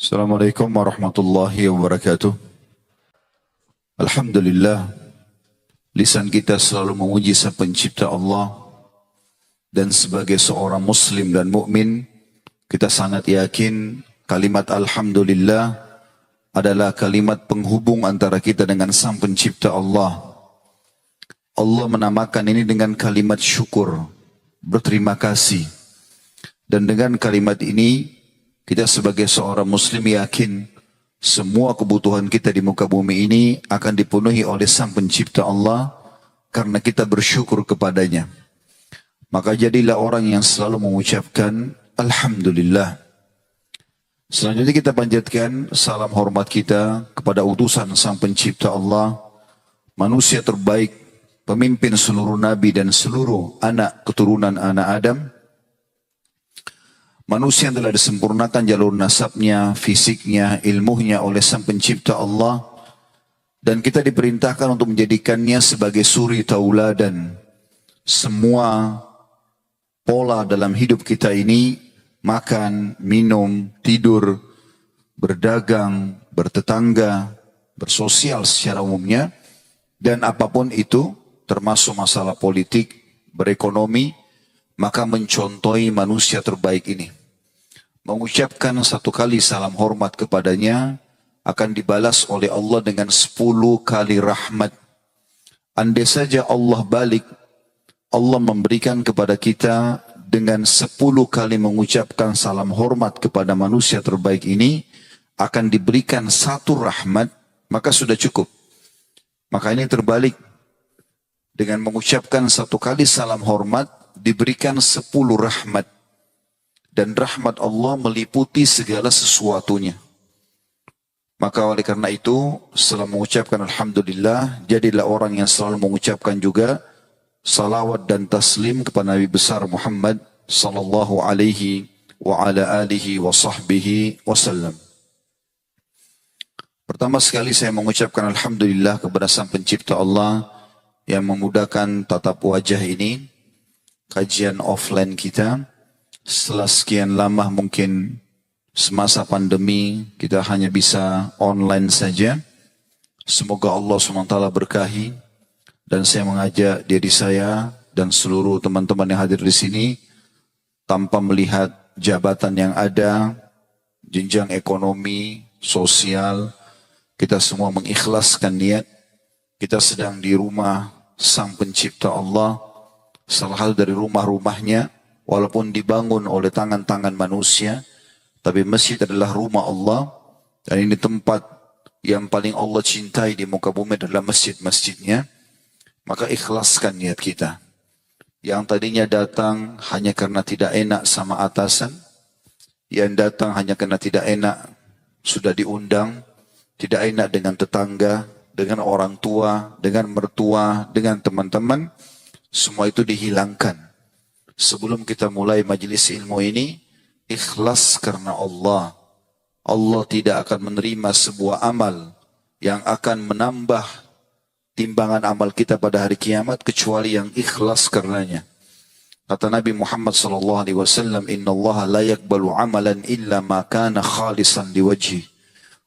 Assalamualaikum warahmatullahi wabarakatuh. Alhamdulillah, lisan kita selalu memuji Sang Pencipta Allah, dan sebagai seorang muslim dan mukmin, kita sangat yakin kalimat alhamdulillah adalah kalimat penghubung antara kita dengan Sang Pencipta Allah. Allah menamakan ini dengan kalimat syukur, berterima kasih. Dan dengan kalimat ini, kita sebagai seorang muslim yakin semua kebutuhan kita di muka bumi ini akan dipenuhi oleh Sang Pencipta Allah karena kita bersyukur kepadanya. Maka jadilah orang yang selalu mengucapkan Alhamdulillah. Selanjutnya kita panjatkan salam hormat kita kepada utusan Sang Pencipta Allah, manusia terbaik, pemimpin seluruh nabi dan seluruh anak keturunan anak Adam. Manusia yang telah disempurnakan jalur nasabnya, fisiknya, ilmunya oleh Sang Pencipta Allah. Dan kita diperintahkan untuk menjadikannya sebagai suri tauladan. Semua pola dalam hidup kita ini, makan, minum, tidur, berdagang, bertetangga, bersosial secara umumnya, dan apapun itu, termasuk masalah politik, berekonomi, maka mencontohi manusia terbaik ini. Mengucapkan satu kali salam hormat kepadanya akan dibalas oleh Allah dengan 10 kali rahmat. Andai saja Allah balik, Allah memberikan kepada kita dengan 10 kali mengucapkan salam hormat kepada manusia terbaik ini, akan diberikan satu rahmat, maka sudah cukup. Maka ini terbalik. Dengan mengucapkan satu kali salam hormat, diberikan 10 rahmat. Dan rahmat Allah meliputi segala sesuatunya. Maka oleh karena itu, setelah mengucapkan Alhamdulillah, jadilah orang yang selalu mengucapkan juga salawat dan taslim kepada Nabi besar Muhammad sallallahu alaihi wa ala alihi wa sahbihi wasallam. Pertama sekali saya mengucapkan Alhamdulillah kepada Sang Pencipta Allah yang memudahkan tatap wajah ini, kajian offline kita. Setelah sekian lama mungkin semasa pandemi kita hanya bisa online saja. Semoga Allah SWT berkahi, dan saya mengajak diri saya dan seluruh teman-teman yang hadir di sini tanpa melihat jabatan yang ada, jenjang ekonomi, sosial, kita semua mengikhlaskan niat. Kita sedang di rumah Sang Pencipta Allah, salah satu dari rumah-rumahnya. Walaupun dibangun oleh tangan-tangan manusia, tapi masjid adalah rumah Allah. Dan ini tempat yang paling Allah cintai di muka bumi adalah masjid-masjidnya. Maka ikhlaskan niat kita. Yang tadinya datang hanya karena tidak enak sama atasan, yang datang hanya karena tidak enak sudah diundang, tidak enak dengan tetangga, dengan orang tua, dengan mertua, dengan teman-teman, semua itu dihilangkan. Sebelum kita mulai majelis ilmu ini, ikhlas karena Allah. Allah tidak akan menerima sebuah amal yang akan menambah timbangan amal kita pada hari kiamat kecuali yang ikhlas karenanya. Kata Nabi Muhammad SAW, Inna Allah la yakbalu amalan illa ma kana khalisan liwajhi.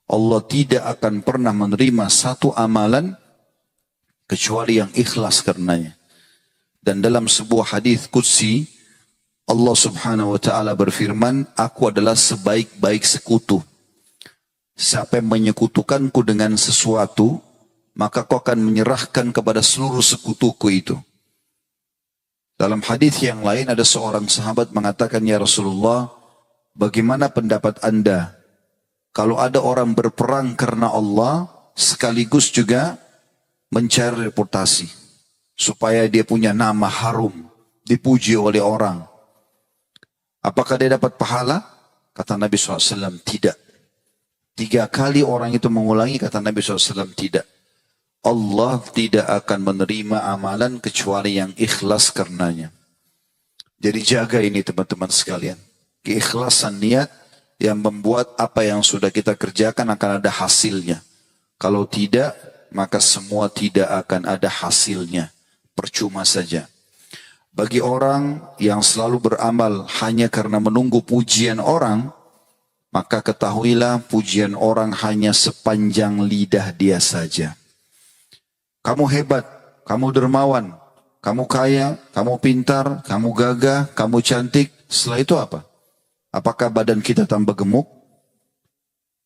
Allah tidak akan pernah menerima satu amalan kecuali yang ikhlas karenanya. Dan dalam sebuah hadis qudsi, Allah Subhanahu wa taala berfirman, aku adalah sebaik-baik sekutu. Siapa yang menyekutukanku dengan sesuatu, maka kau akan menyerahkan kepada seluruh sekutuku itu. Dalam hadis yang lain ada seorang sahabat mengatakan, ya Rasulullah, bagaimana pendapat Anda kalau ada orang berperang karena Allah sekaligus juga mencari reputasi supaya dia punya nama harum, dipuji oleh orang? Apakah dia dapat pahala? Kata Nabi SAW, tidak. 3 kali orang itu mengulangi, kata Nabi SAW, tidak. Allah tidak akan menerima amalan kecuali yang ikhlas karenanya. Jadi jaga ini teman-teman sekalian. Keikhlasan niat yang membuat apa yang sudah kita kerjakan akan ada hasilnya. Kalau tidak, maka semua tidak akan ada hasilnya. Percuma saja. Bagi orang yang selalu beramal hanya karena menunggu pujian orang, maka ketahuilah pujian orang hanya sepanjang lidah dia saja. Kamu hebat, kamu dermawan, kamu kaya, kamu pintar, kamu gagah, kamu cantik. Setelah itu apa? Apakah badan kita tambah gemuk?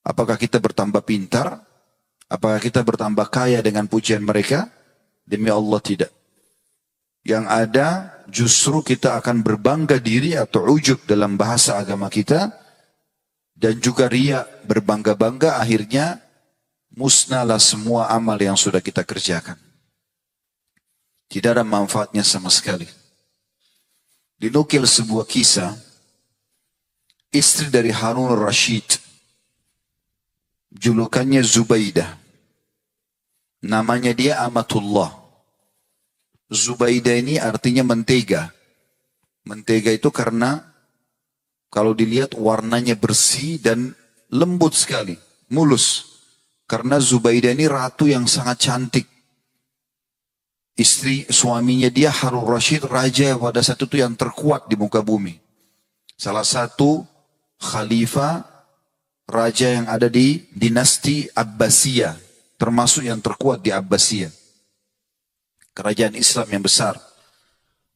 Apakah kita bertambah pintar? Apakah kita bertambah kaya dengan pujian mereka? Demi Allah tidak. Yang ada justru kita akan berbangga diri atau ujub dalam bahasa agama kita. Dan juga riya, berbangga-bangga, akhirnya musnahlah semua amal yang sudah kita kerjakan. Tidak ada manfaatnya sama sekali. Dinukil sebuah kisah, istri dari Harun al-Rashid, julukannya Zubaidah. Namanya dia Amatullah. Zubaidah ini artinya mentega. Mentega itu karena kalau dilihat warnanya bersih dan lembut sekali, mulus. Karena Zubaidah ini ratu yang sangat cantik. Istri suaminya dia Harun Rashid, raja pada saat itu yang terkuat di muka bumi. Salah satu khalifah raja yang ada di dinasti Abbasiyah, termasuk yang terkuat di Abbasiyah. Kerajaan Islam yang besar.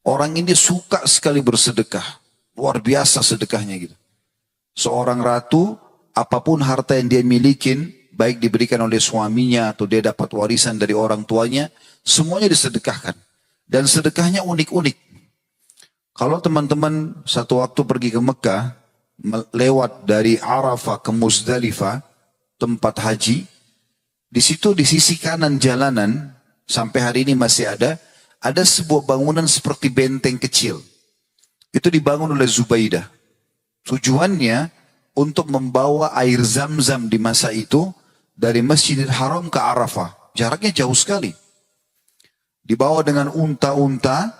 Orang ini suka sekali bersedekah. Luar biasa sedekahnya gitu. Seorang ratu, apapun harta yang dia milikin, baik diberikan oleh suaminya atau dia dapat warisan dari orang tuanya, semuanya disedekahkan. Dan sedekahnya unik-unik. Kalau teman-teman satu waktu pergi ke Mekah, lewat dari Arafah ke Muzdalifah, tempat haji, di situ di sisi kanan jalanan, sampai hari ini masih ada sebuah bangunan seperti benteng kecil. Itu dibangun oleh Zubaidah. Tujuannya untuk membawa air zam-zam di masa itu dari Masjidil Haram ke Arafah. Jaraknya jauh sekali. Dibawa dengan unta-unta,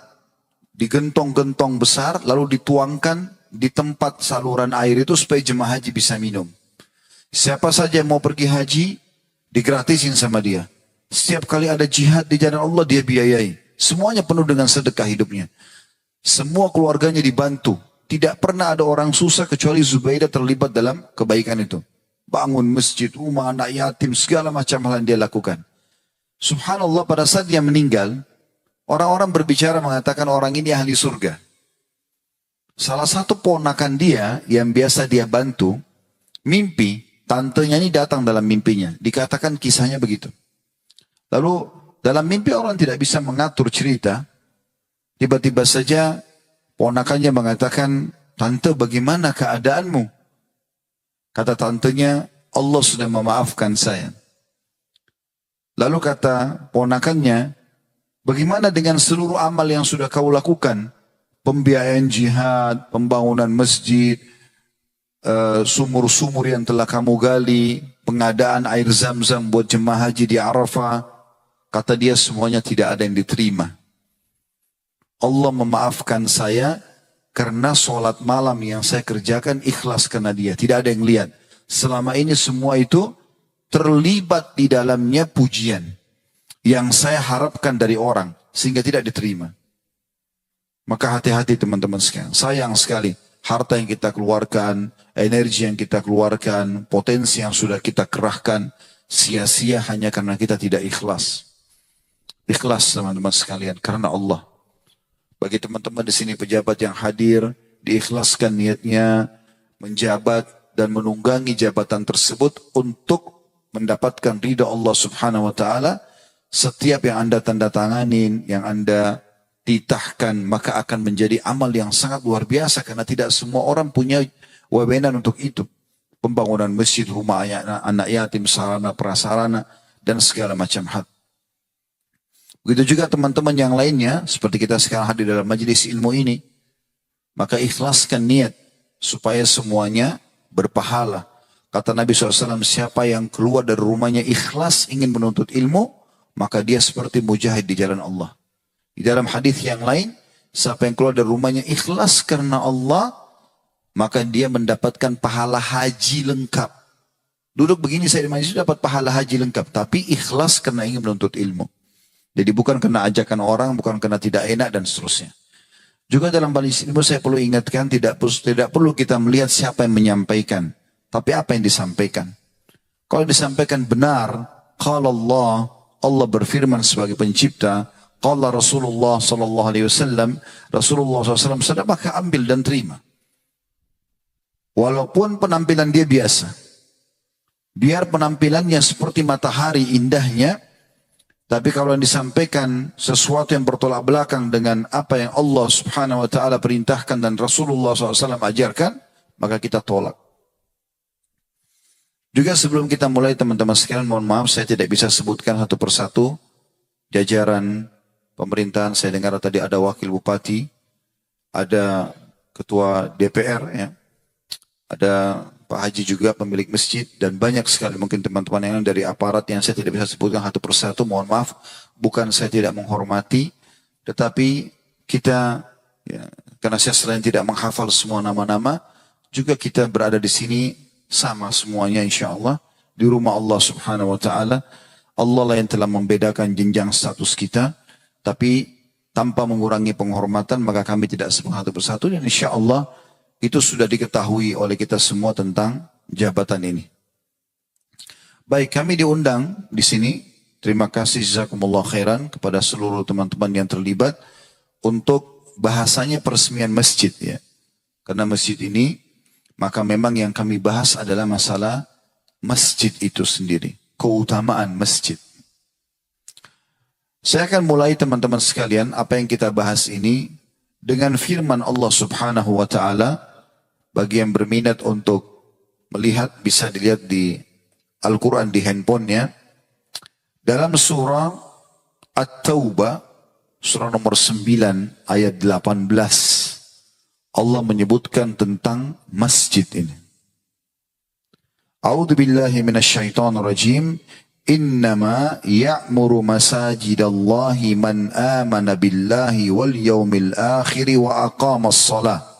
digentong-gentong besar, lalu dituangkan di tempat saluran air itu supaya jemaah haji bisa minum. Siapa saja yang mau pergi haji, digratisin sama dia. Setiap kali ada jihad di jalan Allah, dia biayai. Semuanya penuh dengan sedekah hidupnya. Semua keluarganya dibantu. Tidak pernah ada orang susah kecuali Zubaidah terlibat dalam kebaikan itu. Bangun masjid, rumah anak yatim, segala macam hal yang dia lakukan. Subhanallah, pada saat dia meninggal, orang-orang berbicara mengatakan orang ini ahli surga. Salah satu ponakan dia yang biasa dia bantu, mimpi, tantenya ini datang dalam mimpinya. Dikatakan kisahnya begitu. Lalu dalam mimpi orang tidak bisa mengatur cerita. Tiba-tiba saja ponakannya mengatakan, "Tante, bagaimana keadaanmu?" Kata tantenya, "Allah sudah memaafkan saya." Lalu kata ponakannya, "Bagaimana dengan seluruh amal yang sudah kau lakukan? Pembiayaan jihad, pembangunan masjid, sumur-sumur yang telah kamu gali, pengadaan air zam-zam buat jemaah haji di Arafah." Kata dia, semuanya tidak ada yang diterima. Allah memaafkan saya karena sholat malam yang saya kerjakan ikhlas karena dia. Tidak ada yang lihat. Selama ini semua itu terlibat di dalamnya pujian yang saya harapkan dari orang sehingga tidak diterima. Maka hati-hati teman-teman sekalian. Sayang sekali harta yang kita keluarkan, energi yang kita keluarkan, potensi yang sudah kita kerahkan sia-sia hanya karena kita tidak ikhlas. Ikhlas teman-teman sekalian karena Allah. Bagi teman-teman di sini pejabat yang hadir, diikhlaskan niatnya menjabat dan menunggangi jabatan tersebut untuk mendapatkan ridha Allah Subhanahu wa taala. Setiap yang Anda tanda tanganin, yang Anda titahkan, maka akan menjadi amal yang sangat luar biasa karena tidak semua orang punya wewenang untuk itu. Pembangunan masjid, rumah anak yatim, sarana prasarana dan segala macam hal. Begitu juga teman-teman yang lainnya, seperti kita sekarang hadir dalam majelis ilmu ini, maka ikhlaskan niat supaya semuanya berpahala. Kata Nabi SAW, siapa yang keluar dari rumahnya ikhlas ingin menuntut ilmu, maka dia seperti mujahid di jalan Allah. Di dalam hadis yang lain, siapa yang keluar dari rumahnya ikhlas karena Allah, maka dia mendapatkan pahala haji lengkap. Duduk begini saya di majelis dapat pahala haji lengkap, tapi ikhlas karena ingin menuntut ilmu. Jadi bukan kena ajakan orang, bukan kena tidak enak dan seterusnya. Juga dalam majelis ilmu saya perlu ingatkan tidak perlu kita melihat siapa yang menyampaikan. tapi apa yang disampaikan. Kalau disampaikan benar, qala Allah, Allah berfirman sebagai pencipta, qala Rasulullah sallallahu alaihi wasallam, Rasulullah SAW, sudah maka ambil dan terima. Walaupun penampilan dia biasa, biar penampilannya seperti matahari indahnya, tapi kalau yang disampaikan sesuatu yang bertolak belakang dengan apa yang Allah Subhanahu wa taala perintahkan dan Rasulullah SAW ajarkan, maka kita tolak. Juga sebelum kita mulai teman-teman sekalian, mohon maaf saya tidak bisa sebutkan satu persatu jajaran pemerintahan. Saya dengar tadi ada wakil bupati, ada ketua DPR, ya, ada Pak Haji juga pemilik masjid, dan banyak sekali mungkin teman-teman yang dari aparat yang saya tidak bisa sebutkan satu persatu. Mohon maaf, bukan saya tidak menghormati, tetapi kita, ya, karena saya selain tidak menghafal semua nama-nama, juga kita berada di sini sama semuanya insyaAllah di rumah Allah Subhanahu wa ta'ala. Allah lah yang telah membedakan jenjang status kita, tapi tanpa mengurangi penghormatan, maka kami tidak sebut satu persatu, dan insyaAllah itu sudah diketahui oleh kita semua tentang jabatan ini. Baik, kami diundang di sini. Terima kasih jazakumullah khairan kepada seluruh teman-teman yang terlibat untuk bahasanya peresmian masjid, ya. Karena masjid ini, maka memang yang kami bahas adalah masalah masjid itu sendiri, keutamaan masjid. Saya akan mulai teman-teman sekalian apa yang kita bahas ini dengan firman Allah Subhanahu wa taala. Bagi yang berminat untuk melihat bisa dilihat di Al-Quran di handphonenya. Dalam surah At-Taubah, surah nomor 9 ayat 18. Allah menyebutkan tentang masjid ini. A'udzu billahi minasyaitonir rajim. Innama ya'muru masajidallahi man amana billahi wal yawmil akhir wa aqamas shalah.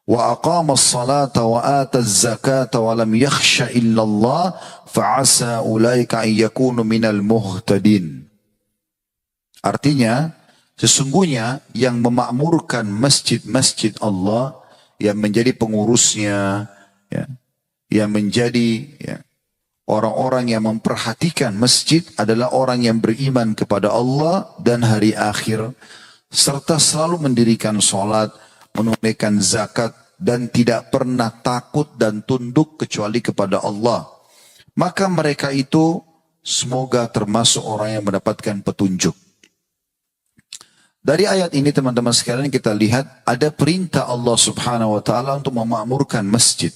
Wa aqamas salata wa ataz zakata wa lam yakhsha illallah fa'asa ulaika an yakunu minal muhtadin. Artinya, sesungguhnya yang memakmurkan masjid-masjid Allah, yang menjadi pengurusnya, ya, yang menjadi, ya, orang-orang yang memperhatikan masjid adalah orang yang beriman kepada Allah dan hari akhir, serta selalu mendirikan sholat, menunaikan zakat, dan tidak pernah takut dan tunduk kecuali kepada Allah. Maka mereka itu semoga termasuk orang yang mendapatkan petunjuk. Dari ayat ini teman-teman sekalian kita lihat ada perintah Allah Subhanahu wa taala untuk memakmurkan masjid.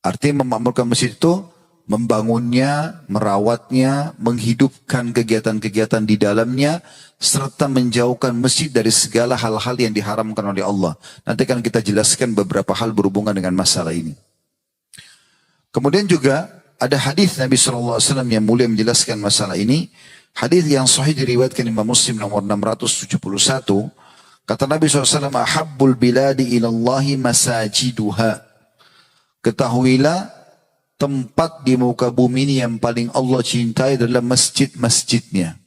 Artinya memakmurkan masjid itu membangunnya, merawatnya, menghidupkan kegiatan-kegiatan di dalamnya, serta menjauhkan masjid dari segala hal-hal yang diharamkan oleh Allah. Nanti akan kita jelaskan beberapa hal berhubungan dengan masalah ini. Kemudian juga ada hadis Nabi SAW yang mulia menjelaskan masalah ini. Hadis yang sahih diriwayatkan Imam Muslim nomor 671. Kata Nabi SAW, ahabbul biladi ilallahi masajiduha. Ketahuilah, tempat di muka bumi ini yang paling Allah cintai adalah masjid-masjidnya.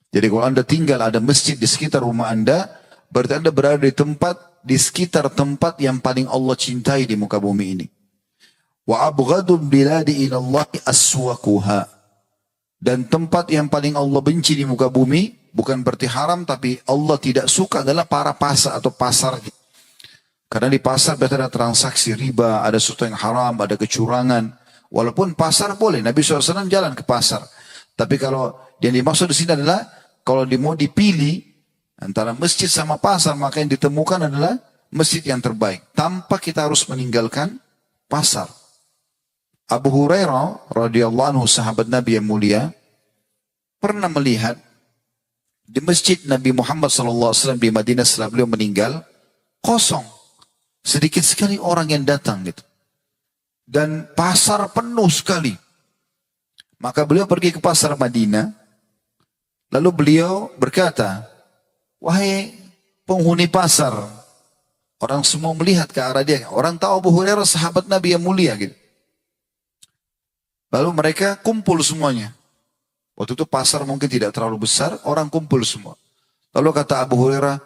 Jadi kalau anda tinggal ada masjid di sekitar rumah anda, berarti anda berada di sekitar tempat yang paling Allah cintai di muka bumi ini. Wa abghadul biladi ilallahi aswaquha. Dan tempat yang paling Allah benci di muka bumi, bukan berarti haram, tapi Allah tidak suka adalah para pasar atau pasarnya. Karena di pasar berarti ada transaksi riba, ada sesuatu yang haram, ada kecurangan. Walaupun pasar boleh, Nabi SAW jalan ke pasar. Tapi kalau yang dimaksud di sini adalah, kalau mau dipilih antara masjid sama pasar, maka yang ditemukan adalah masjid yang terbaik. Tanpa kita harus meninggalkan pasar. Abu Hurairah radhiyallahu anhu, sahabat Nabi yang mulia, pernah melihat di masjid Nabi Muhammad SAW di Madinah setelah beliau meninggal, kosong. Sedikit sekali orang yang datang gitu. Dan pasar penuh sekali. Maka beliau pergi ke pasar Madinah. Lalu beliau berkata, wahai penghuni pasar. Orang semua melihat ke arah dia. Orang tahu Abu Hurairah sahabat Nabi yang mulia gitu. Lalu mereka kumpul semuanya. Waktu itu pasar mungkin tidak terlalu besar, orang kumpul semua. Lalu kata Abu Hurairah,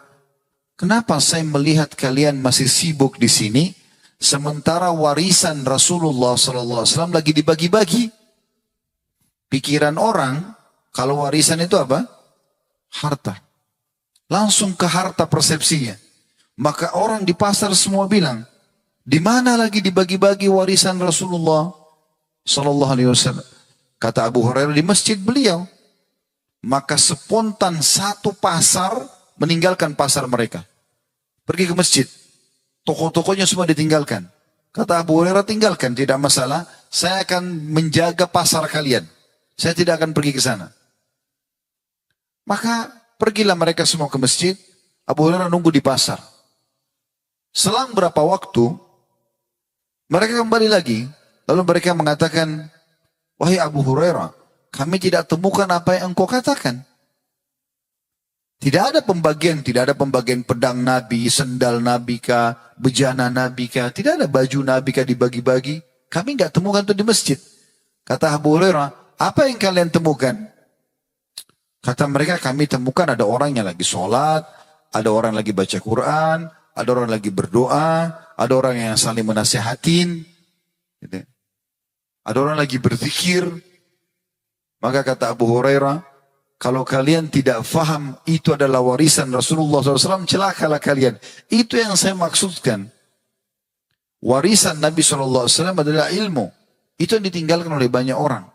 kenapa saya melihat kalian masih sibuk di sini, Sementara warisan Rasulullah SAW lagi dibagi-bagi. Pikiran orang, kalau warisan itu apa? Harta. Langsung ke harta persepsinya. Maka orang di pasar semua bilang, di mana lagi dibagi-bagi warisan Rasulullah SAW? Kata Abu Hurairah, di masjid beliau. Maka spontan satu pasar meninggalkan pasar mereka. Pergi ke masjid. Toko-tokonya semua ditinggalkan. Kata Abu Hurairah, tinggalkan, tidak masalah. Saya akan menjaga pasar kalian. Saya tidak akan pergi ke sana. Maka pergilah mereka semua ke masjid. Abu Hurairah nunggu di pasar. Selang berapa waktu, mereka kembali lagi. Lalu mereka mengatakan, wahai Abu Hurairah, kami tidak temukan apa yang engkau katakan. Tidak ada pembagian pedang Nabi, sendal Nabi kah, bejana Nabi kah. Tidak ada baju Nabi kah dibagi-bagi. Kami nggak temukan itu di masjid. Kata Abu Hurairah, apa yang kalian temukan? Kata mereka, kami temukan ada orang yang lagi sholat, ada orang lagi baca Quran, ada orang lagi berdoa, ada orang yang saling menasihatin, gitu. Ada orang lagi berzikir. Maka kata Abu Hurairah, kalau kalian tidak faham itu adalah warisan Rasulullah SAW, celakalah kalian. Itu yang saya maksudkan. Warisan Nabi SAW adalah ilmu. Itu yang ditinggalkan oleh banyak orang.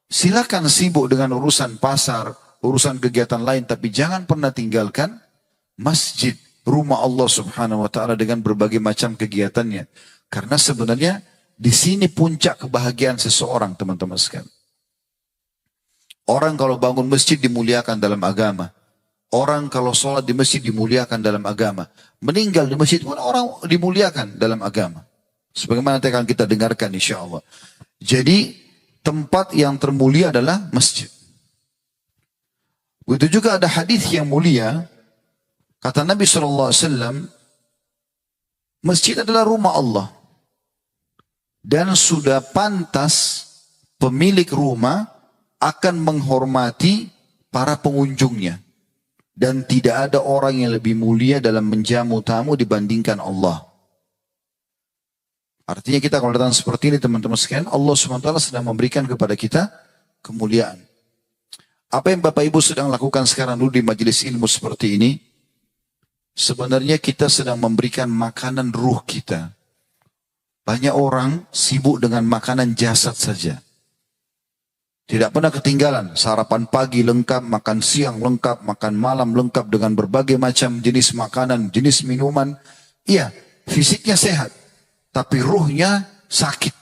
Silakan sibuk dengan urusan pasar, urusan kegiatan lain, tapi jangan pernah tinggalkan masjid, rumah Allah Subhanahu wa taala dengan berbagai macam kegiatannya. Karena sebenarnya di sini puncak kebahagiaan seseorang, teman-teman sekalian. Orang kalau bangun masjid dimuliakan dalam agama. Orang kalau sholat di masjid dimuliakan dalam agama. Meninggal di masjid pun orang dimuliakan dalam agama. Sebagaimana nanti akan kita dengarkan insya Allah. Jadi tempat yang termulia adalah masjid. Begitu juga ada hadis yang mulia. Kata Nabi SAW, masjid adalah rumah Allah. Dan sudah pantas pemilik rumah akan menghormati para pengunjungnya. Dan tidak ada orang yang lebih mulia dalam menjamu tamu dibandingkan Allah. Artinya kita kalau datang seperti ini teman-teman sekalian, Allah SWT sedang memberikan kepada kita kemuliaan. Apa yang Bapak Ibu sedang lakukan sekarang dulu di majelis ilmu seperti ini, sebenarnya kita sedang memberikan makanan ruh kita. Banyak orang sibuk dengan makanan jasad saja. Tidak pernah ketinggalan, sarapan pagi lengkap, makan siang lengkap, makan malam lengkap dengan berbagai macam jenis makanan, jenis minuman. Iya, fisiknya sehat, tapi ruhnya sakit.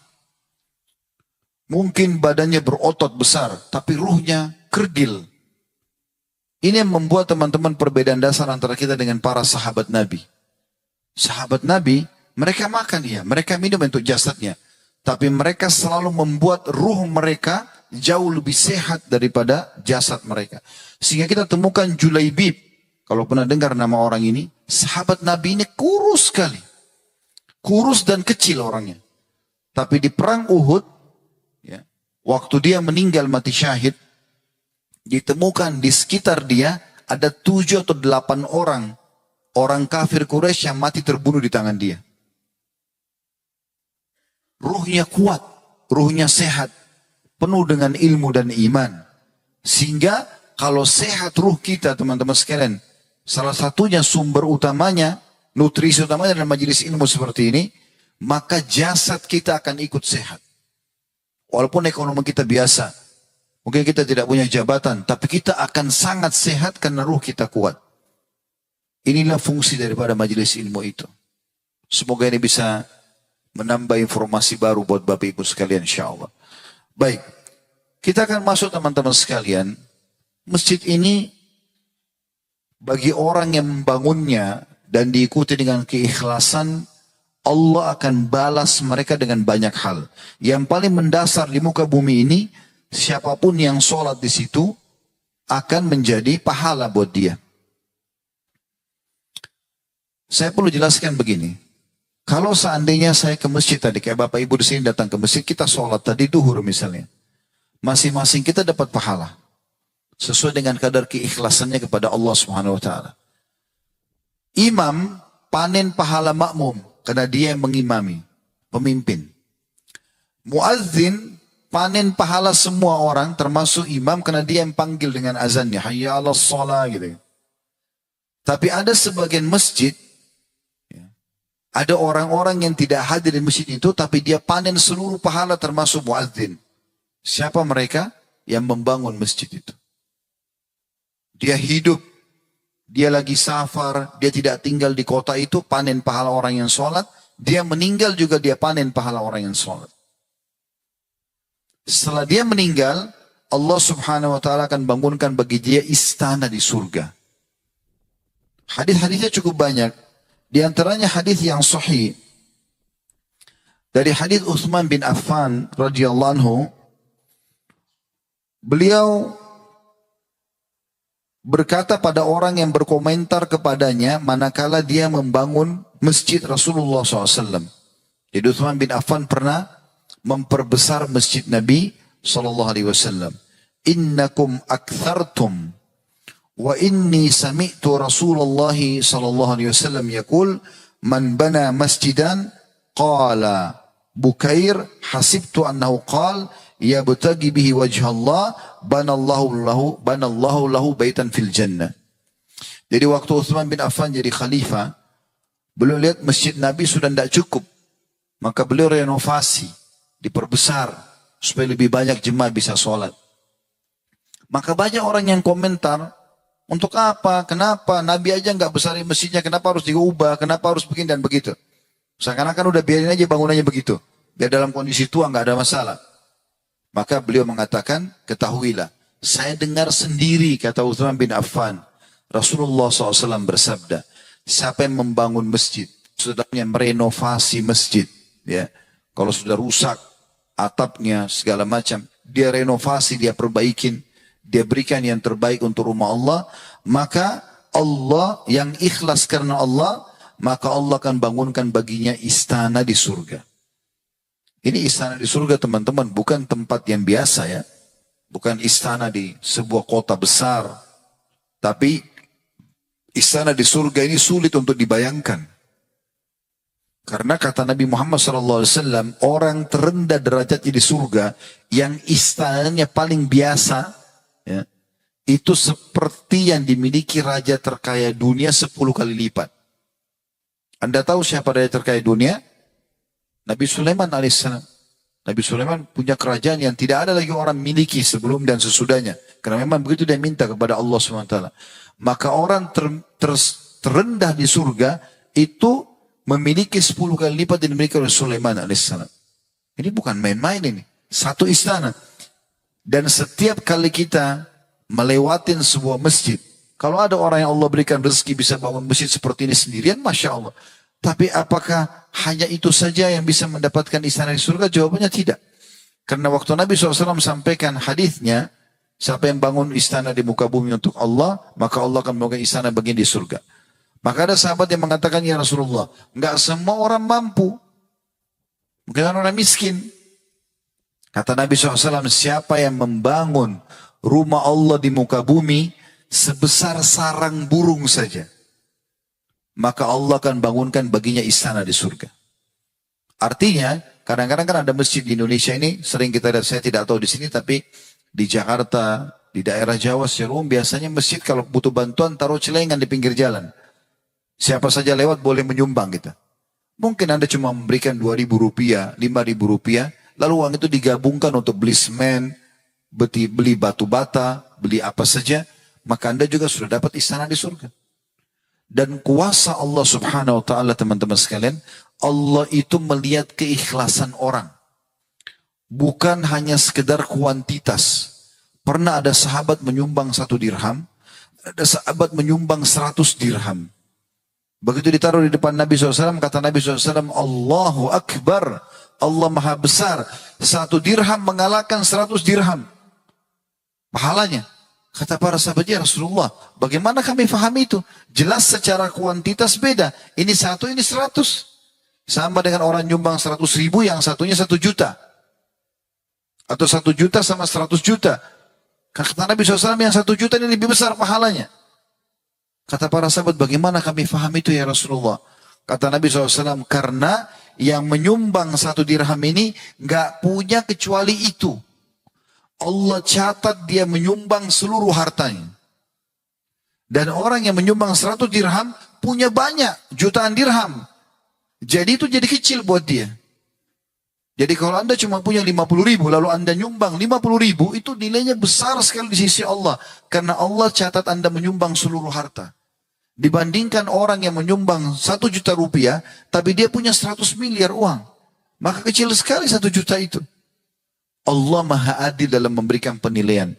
Mungkin badannya berotot besar, tapi ruhnya kerdil. Ini yang membuat teman-teman perbedaan dasar antara kita dengan para sahabat Nabi. Sahabat Nabi, mereka makan ya, mereka minum untuk jasadnya. Tapi mereka selalu membuat ruh mereka jauh lebih sehat daripada jasad mereka. Sehingga kita temukan Julaibib. Kalau pernah dengar nama orang ini, sahabat Nabi ini kurus sekali. Kurus dan kecil orangnya. Tapi di perang Uhud, ya, waktu dia meninggal mati syahid, ditemukan di sekitar dia ada 7 atau 8 orang kafir Quraisy yang mati terbunuh di tangan dia. Ruhnya kuat, ruhnya sehat, penuh dengan ilmu dan iman. Sehingga kalau sehat ruh kita teman-teman sekalian, salah satunya sumber utamanya, nutrisi utamanya dalam majelis ilmu seperti ini, maka jasad kita akan ikut sehat. Walaupun ekonomi kita biasa, mungkin kita tidak punya jabatan, tapi kita akan sangat sehat karena ruh kita kuat. Inilah fungsi daripada majelis ilmu itu. Semoga ini bisa menambah informasi baru buat Bapak Ibu sekalian insyaAllah. Baik, kita akan masuk teman-teman sekalian. Masjid ini bagi orang yang membangunnya dan diikuti dengan keikhlasan, Allah akan balas mereka dengan banyak hal. Yang paling mendasar di muka bumi ini, siapapun yang sholat di situ akan menjadi pahala buat dia. Saya perlu jelaskan begini. Kalau seandainya saya ke masjid tadi, kayak Bapak Ibu di sini datang ke masjid, kita sholat tadi duhur misalnya. Masing-masing kita dapat pahala. Sesuai dengan kadar keikhlasannya kepada Allah Subhanahu wa taala. Imam panen pahala makmum karena dia yang mengimami. pemimpin. Muadzin panen pahala semua orang termasuk imam karena dia yang panggil dengan azannya. Hayya 'alas shalah gitu. Tapi ada sebagian masjid, ada orang-orang yang tidak hadir di masjid itu, tapi dia panen seluruh pahala termasuk muadzin. Siapa mereka? Yang membangun masjid itu. Dia hidup, dia lagi safar, dia tidak tinggal di kota itu, panen pahala orang yang sholat. Dia meninggal juga dia panen pahala orang yang sholat. Setelah dia meninggal, Allah subhanahu wa ta'ala akan bangunkan bagi dia istana di surga. Hadis-hadisnya cukup banyak. Di antaranya hadis yang sahih. Dari hadis Utsman bin Affan radhiyallahu anhu, beliau berkata pada orang yang berkomentar kepadanya manakala dia membangun masjid Rasulullah SAW. Jadi Utsman bin Affan pernah memperbesar masjid Nabi SAW. Innakum aktsartum wa inni sami'tu Rasulullah SAW yaqul man bana masjidan qala Bukair hasibtu annahu qala yabtagi bihi wajha Allah banallahu lahu baitan fil jannah. Jadi waktu Utsman bin Affan jadi khalifah, beliau lihat masjid Nabi sudah tidak cukup, maka beliau renovasi, diperbesar supaya lebih banyak jemaah bisa sholat. Maka banyak orang yang komentar, untuk apa? Kenapa? Nabi aja nggak besarin masjidnya, kenapa harus diubah? Kenapa harus begini dan begitu? Seakan-akan udah biarin aja bangunannya begitu, biar dalam kondisi tua nggak ada masalah. Maka beliau mengatakan, ketahuilah, saya dengar sendiri, kata Utsman bin Affan, Rasulullah SAW bersabda, siapa yang membangun masjid, sedangnya merenovasi masjid, ya, kalau sudah rusak atapnya segala macam, dia renovasi, dia perbaikin, dia berikan yang terbaik untuk rumah Allah, maka Allah yang ikhlas karena Allah, maka Allah akan bangunkan baginya istana di surga. Ini istana di surga teman-teman, bukan tempat yang biasa ya. Bukan istana di sebuah kota besar. Tapi istana di surga ini sulit untuk dibayangkan. Karena kata Nabi Muhammad SAW, orang terendah derajatnya di surga, yang istananya paling biasa, ya, itu seperti yang dimiliki raja terkaya dunia 10 kali lipat. Anda tahu siapa raja terkaya dunia? Nabi Sulaiman alaihissalam. Nabi Sulaiman punya kerajaan yang tidak ada lagi orang miliki sebelum dan sesudahnya. Karena memang begitu dia minta kepada Allah SWT. Maka orang terendah di surga itu memiliki 10 kali lipat yang dimiliki oleh Sulaiman alaihissalam. Ini bukan main-main ini. Satu istana. Dan setiap kali kita melewatin sebuah masjid, kalau ada orang yang Allah berikan rezeki bisa bangun masjid seperti ini sendirian, Masya Allah. Tapi apakah hanya itu saja yang bisa mendapatkan istana di surga? Jawabannya tidak. Karena waktu Nabi SAW sampaikan hadisnya, siapa yang bangun istana di muka bumi untuk Allah, maka Allah akan membangun istana bagi di surga. Maka ada sahabat yang mengatakan, ya Rasulullah, enggak semua orang mampu. Mungkin orang miskin. Kata Nabi SAW, siapa yang membangun rumah Allah di muka bumi sebesar sarang burung saja, maka Allah akan bangunkan baginya istana di surga. Artinya, kadang-kadang kan ada masjid di Indonesia ini, sering kita lihat, saya tidak tahu di sini, tapi di Jakarta, di daerah Jawa secara umum, biasanya masjid kalau butuh bantuan, taruh celengan di pinggir jalan. Siapa saja lewat boleh menyumbang kita. Mungkin Anda cuma memberikan 2.000 rupiah, 5.000 rupiah, lalu uang itu digabungkan untuk beli semen, beli batu bata, beli apa saja, maka Anda juga sudah dapat istana di surga. Dan kuasa Allah subhanahu wa ta'ala teman-teman sekalian, Allah itu melihat keikhlasan orang. Bukan hanya sekedar kuantitas. Pernah ada sahabat menyumbang 1 dirham, ada sahabat menyumbang 100 dirham. Begitu ditaruh di depan Nabi SAW, kata Nabi SAW, Allahu Akbar, Allah Maha Besar. 1 dirham mengalahkan 100 dirham. Pahalanya. Kata para sahabat, ya Rasulullah, bagaimana kami fahami itu? Jelas secara kuantitas beda. Ini 1, ini 100. Sama dengan orang nyumbang 100.000, yang satunya 1 juta. Atau 1 juta sama 100 juta. Kata Nabi SAW, yang 1 juta ini lebih besar pahalanya. Kata para sahabat, bagaimana kami fahami itu ya Rasulullah? Kata Nabi SAW, karena yang menyumbang 1 dirham ini nggak punya kecuali itu. Allah catat dia menyumbang seluruh hartanya. Dan orang yang menyumbang 100 dirham punya banyak, jutaan dirham. Jadi itu jadi kecil buat dia. Jadi kalau Anda cuma punya 50 ribu, lalu Anda nyumbang 50 ribu, itu nilainya besar sekali di sisi Allah. Karena Allah catat Anda menyumbang seluruh harta. Dibandingkan orang yang menyumbang 1 juta rupiah, tapi dia punya 100 miliar uang. Maka kecil sekali 1 juta itu. Allah Maha Adil dalam memberikan penilaian.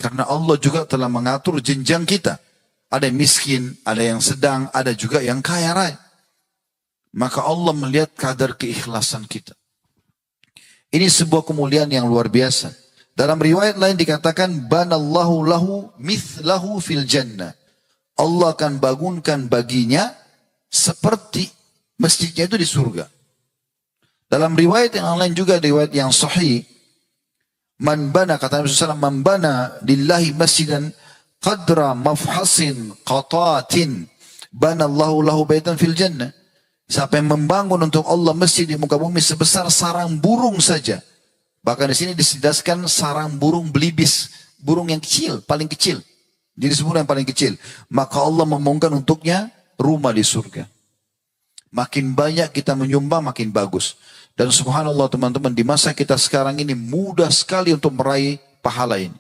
Karena Allah juga telah mengatur jenjang kita. Ada yang miskin, ada yang sedang, ada juga yang kaya raya. Maka Allah melihat kadar keikhlasan kita. Ini sebuah kemuliaan yang luar biasa. Dalam riwayat lain dikatakan, banallahu lahu mithlahu fil jannah. Allah akan bangunkan baginya seperti masjidnya itu di surga. Dalam riwayat yang lain juga, riwayat yang sahih, man bana, kata Nabi SAW, man bana lillahi masjidan qadra mafhasin qatatin banallahu lahu baitan fil jannah. Siapa yang membangun untuk Allah masjid di muka bumi sebesar sarang burung saja. Bahkan di sini disedaskan sarang burung belibis, burung yang kecil, paling kecil. Jadi burung yang paling kecil. Maka Allah membangunkan untuknya rumah di surga. Makin banyak kita menyumbang makin bagus. Dan subhanallah teman-teman, di masa kita sekarang ini mudah sekali untuk meraih pahala ini.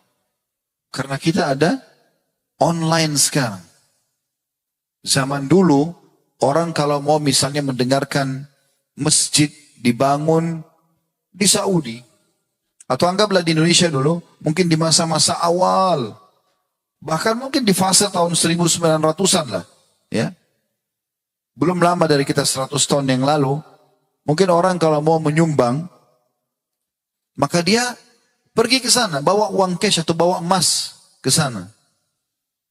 Karena kita ada online sekarang. Zaman dulu, orang kalau mau misalnya mendengarkan masjid dibangun di Saudi, atau anggaplah di Indonesia dulu, mungkin di masa-masa awal, bahkan mungkin di fase tahun 1900-an lah, ya. Belum lama dari kita 100 tahun yang lalu, mungkin orang kalau mau menyumbang, maka dia pergi ke sana, bawa uang cash atau bawa emas ke sana.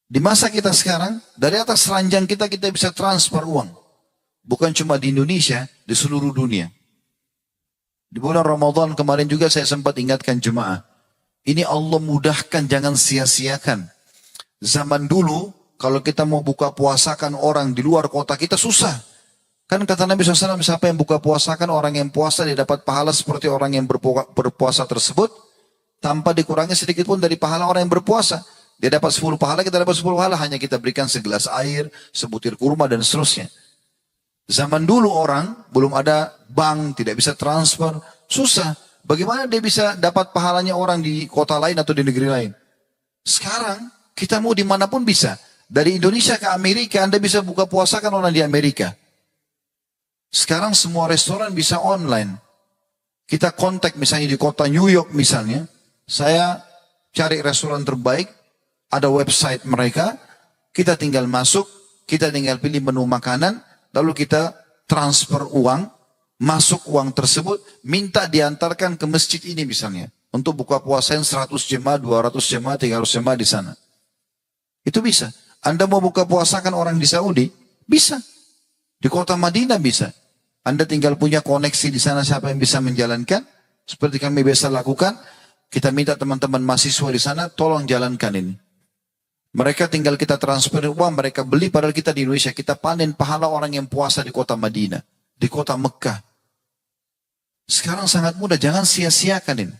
Di masa kita sekarang, dari atas ranjang kita bisa transfer uang. Bukan cuma di Indonesia, di seluruh dunia. Di bulan Ramadan kemarin juga saya sempat ingatkan jemaah. Ini Allah mudahkan, jangan sia-siakan. Zaman dulu, kalau kita mau buka puasakan orang di luar kota kita susah. Kan kata Nabi SAW, siapa yang buka puasakan orang yang puasa, dia dapat pahala seperti orang yang berpuasa tersebut, tanpa dikurangi sedikit pun dari pahala orang yang berpuasa. Dia dapat 10 pahala, kita dapat 10 pahala, hanya kita berikan segelas air, sebutir kurma dan seterusnya. Zaman dulu orang, belum ada bank, tidak bisa transfer, susah. Bagaimana dia bisa dapat pahalanya orang di kota lain atau di negeri lain? Sekarang, kita mau dimanapun bisa. Dari Indonesia ke Amerika, Anda bisa buka puasa kan orang di Amerika. Sekarang semua restoran bisa online. Kita kontak misalnya di kota New York misalnya, saya cari restoran terbaik, ada website mereka, kita tinggal masuk, kita tinggal pilih menu makanan, lalu kita transfer uang, masuk uang tersebut, minta diantarkan ke masjid ini misalnya, untuk buka puasain 100 jemaah, 200 jemaah, 300 jemaah di sana. Itu bisa. Anda mau buka puasakan orang di Saudi? Bisa. Di kota Madinah bisa. Anda tinggal punya koneksi di sana, siapa yang bisa menjalankan, seperti kami biasa lakukan, kita minta teman-teman mahasiswa di sana, tolong jalankan ini. Mereka tinggal kita transfer uang, mereka beli, padahal kita di Indonesia, kita panen pahala orang yang puasa di kota Madinah, di kota Mekah. Sekarang sangat mudah, jangan sia-siakan ini.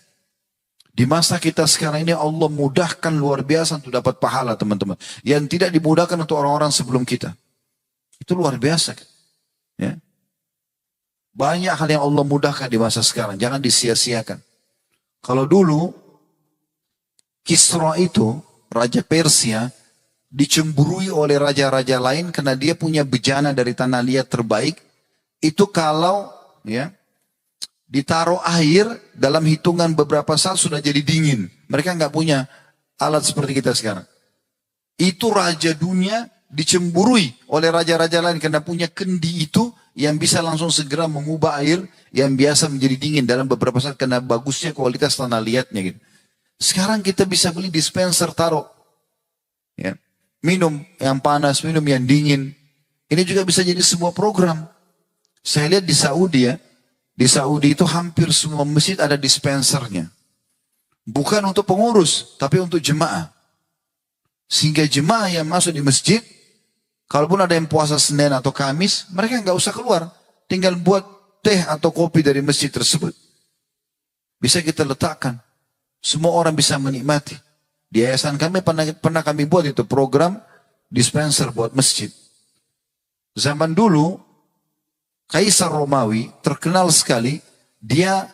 Di masa kita sekarang ini Allah mudahkan luar biasa untuk dapat pahala teman-teman. Yang tidak dimudahkan untuk orang-orang sebelum kita. Itu luar biasa. Ya. Banyak hal yang Allah mudahkan di masa sekarang, jangan disia-siakan. Kalau dulu, Kisra itu, Raja Persia dicemburui oleh raja-raja lain karena dia punya bejana dari tanah liat terbaik. Itu kalau ya ditaruh air dalam hitungan beberapa saat sudah jadi dingin. Mereka nggak punya alat seperti kita sekarang. Itu raja dunia dicemburui oleh raja-raja lain karena punya kendi itu yang bisa langsung segera mengubah air yang biasa menjadi dingin dalam beberapa saat karena bagusnya kualitas tanah liatnya gitu. Sekarang kita bisa beli dispenser taruh. Ya. Minum yang panas, minum yang dingin. Ini juga bisa jadi sebuah program. Saya lihat di Saudi ya. Di Saudi itu hampir semua masjid ada dispensernya. Bukan untuk pengurus, tapi untuk jemaah. Sehingga jemaah yang masuk di masjid, kalaupun ada yang puasa Senin atau Kamis, mereka nggak usah keluar. Tinggal buat teh atau kopi dari masjid tersebut. Bisa kita letakkan. Semua orang bisa menikmati. Di yayasan kami pernah kami buat itu program dispenser buat masjid. Zaman dulu, Kaisar Romawi terkenal sekali. Dia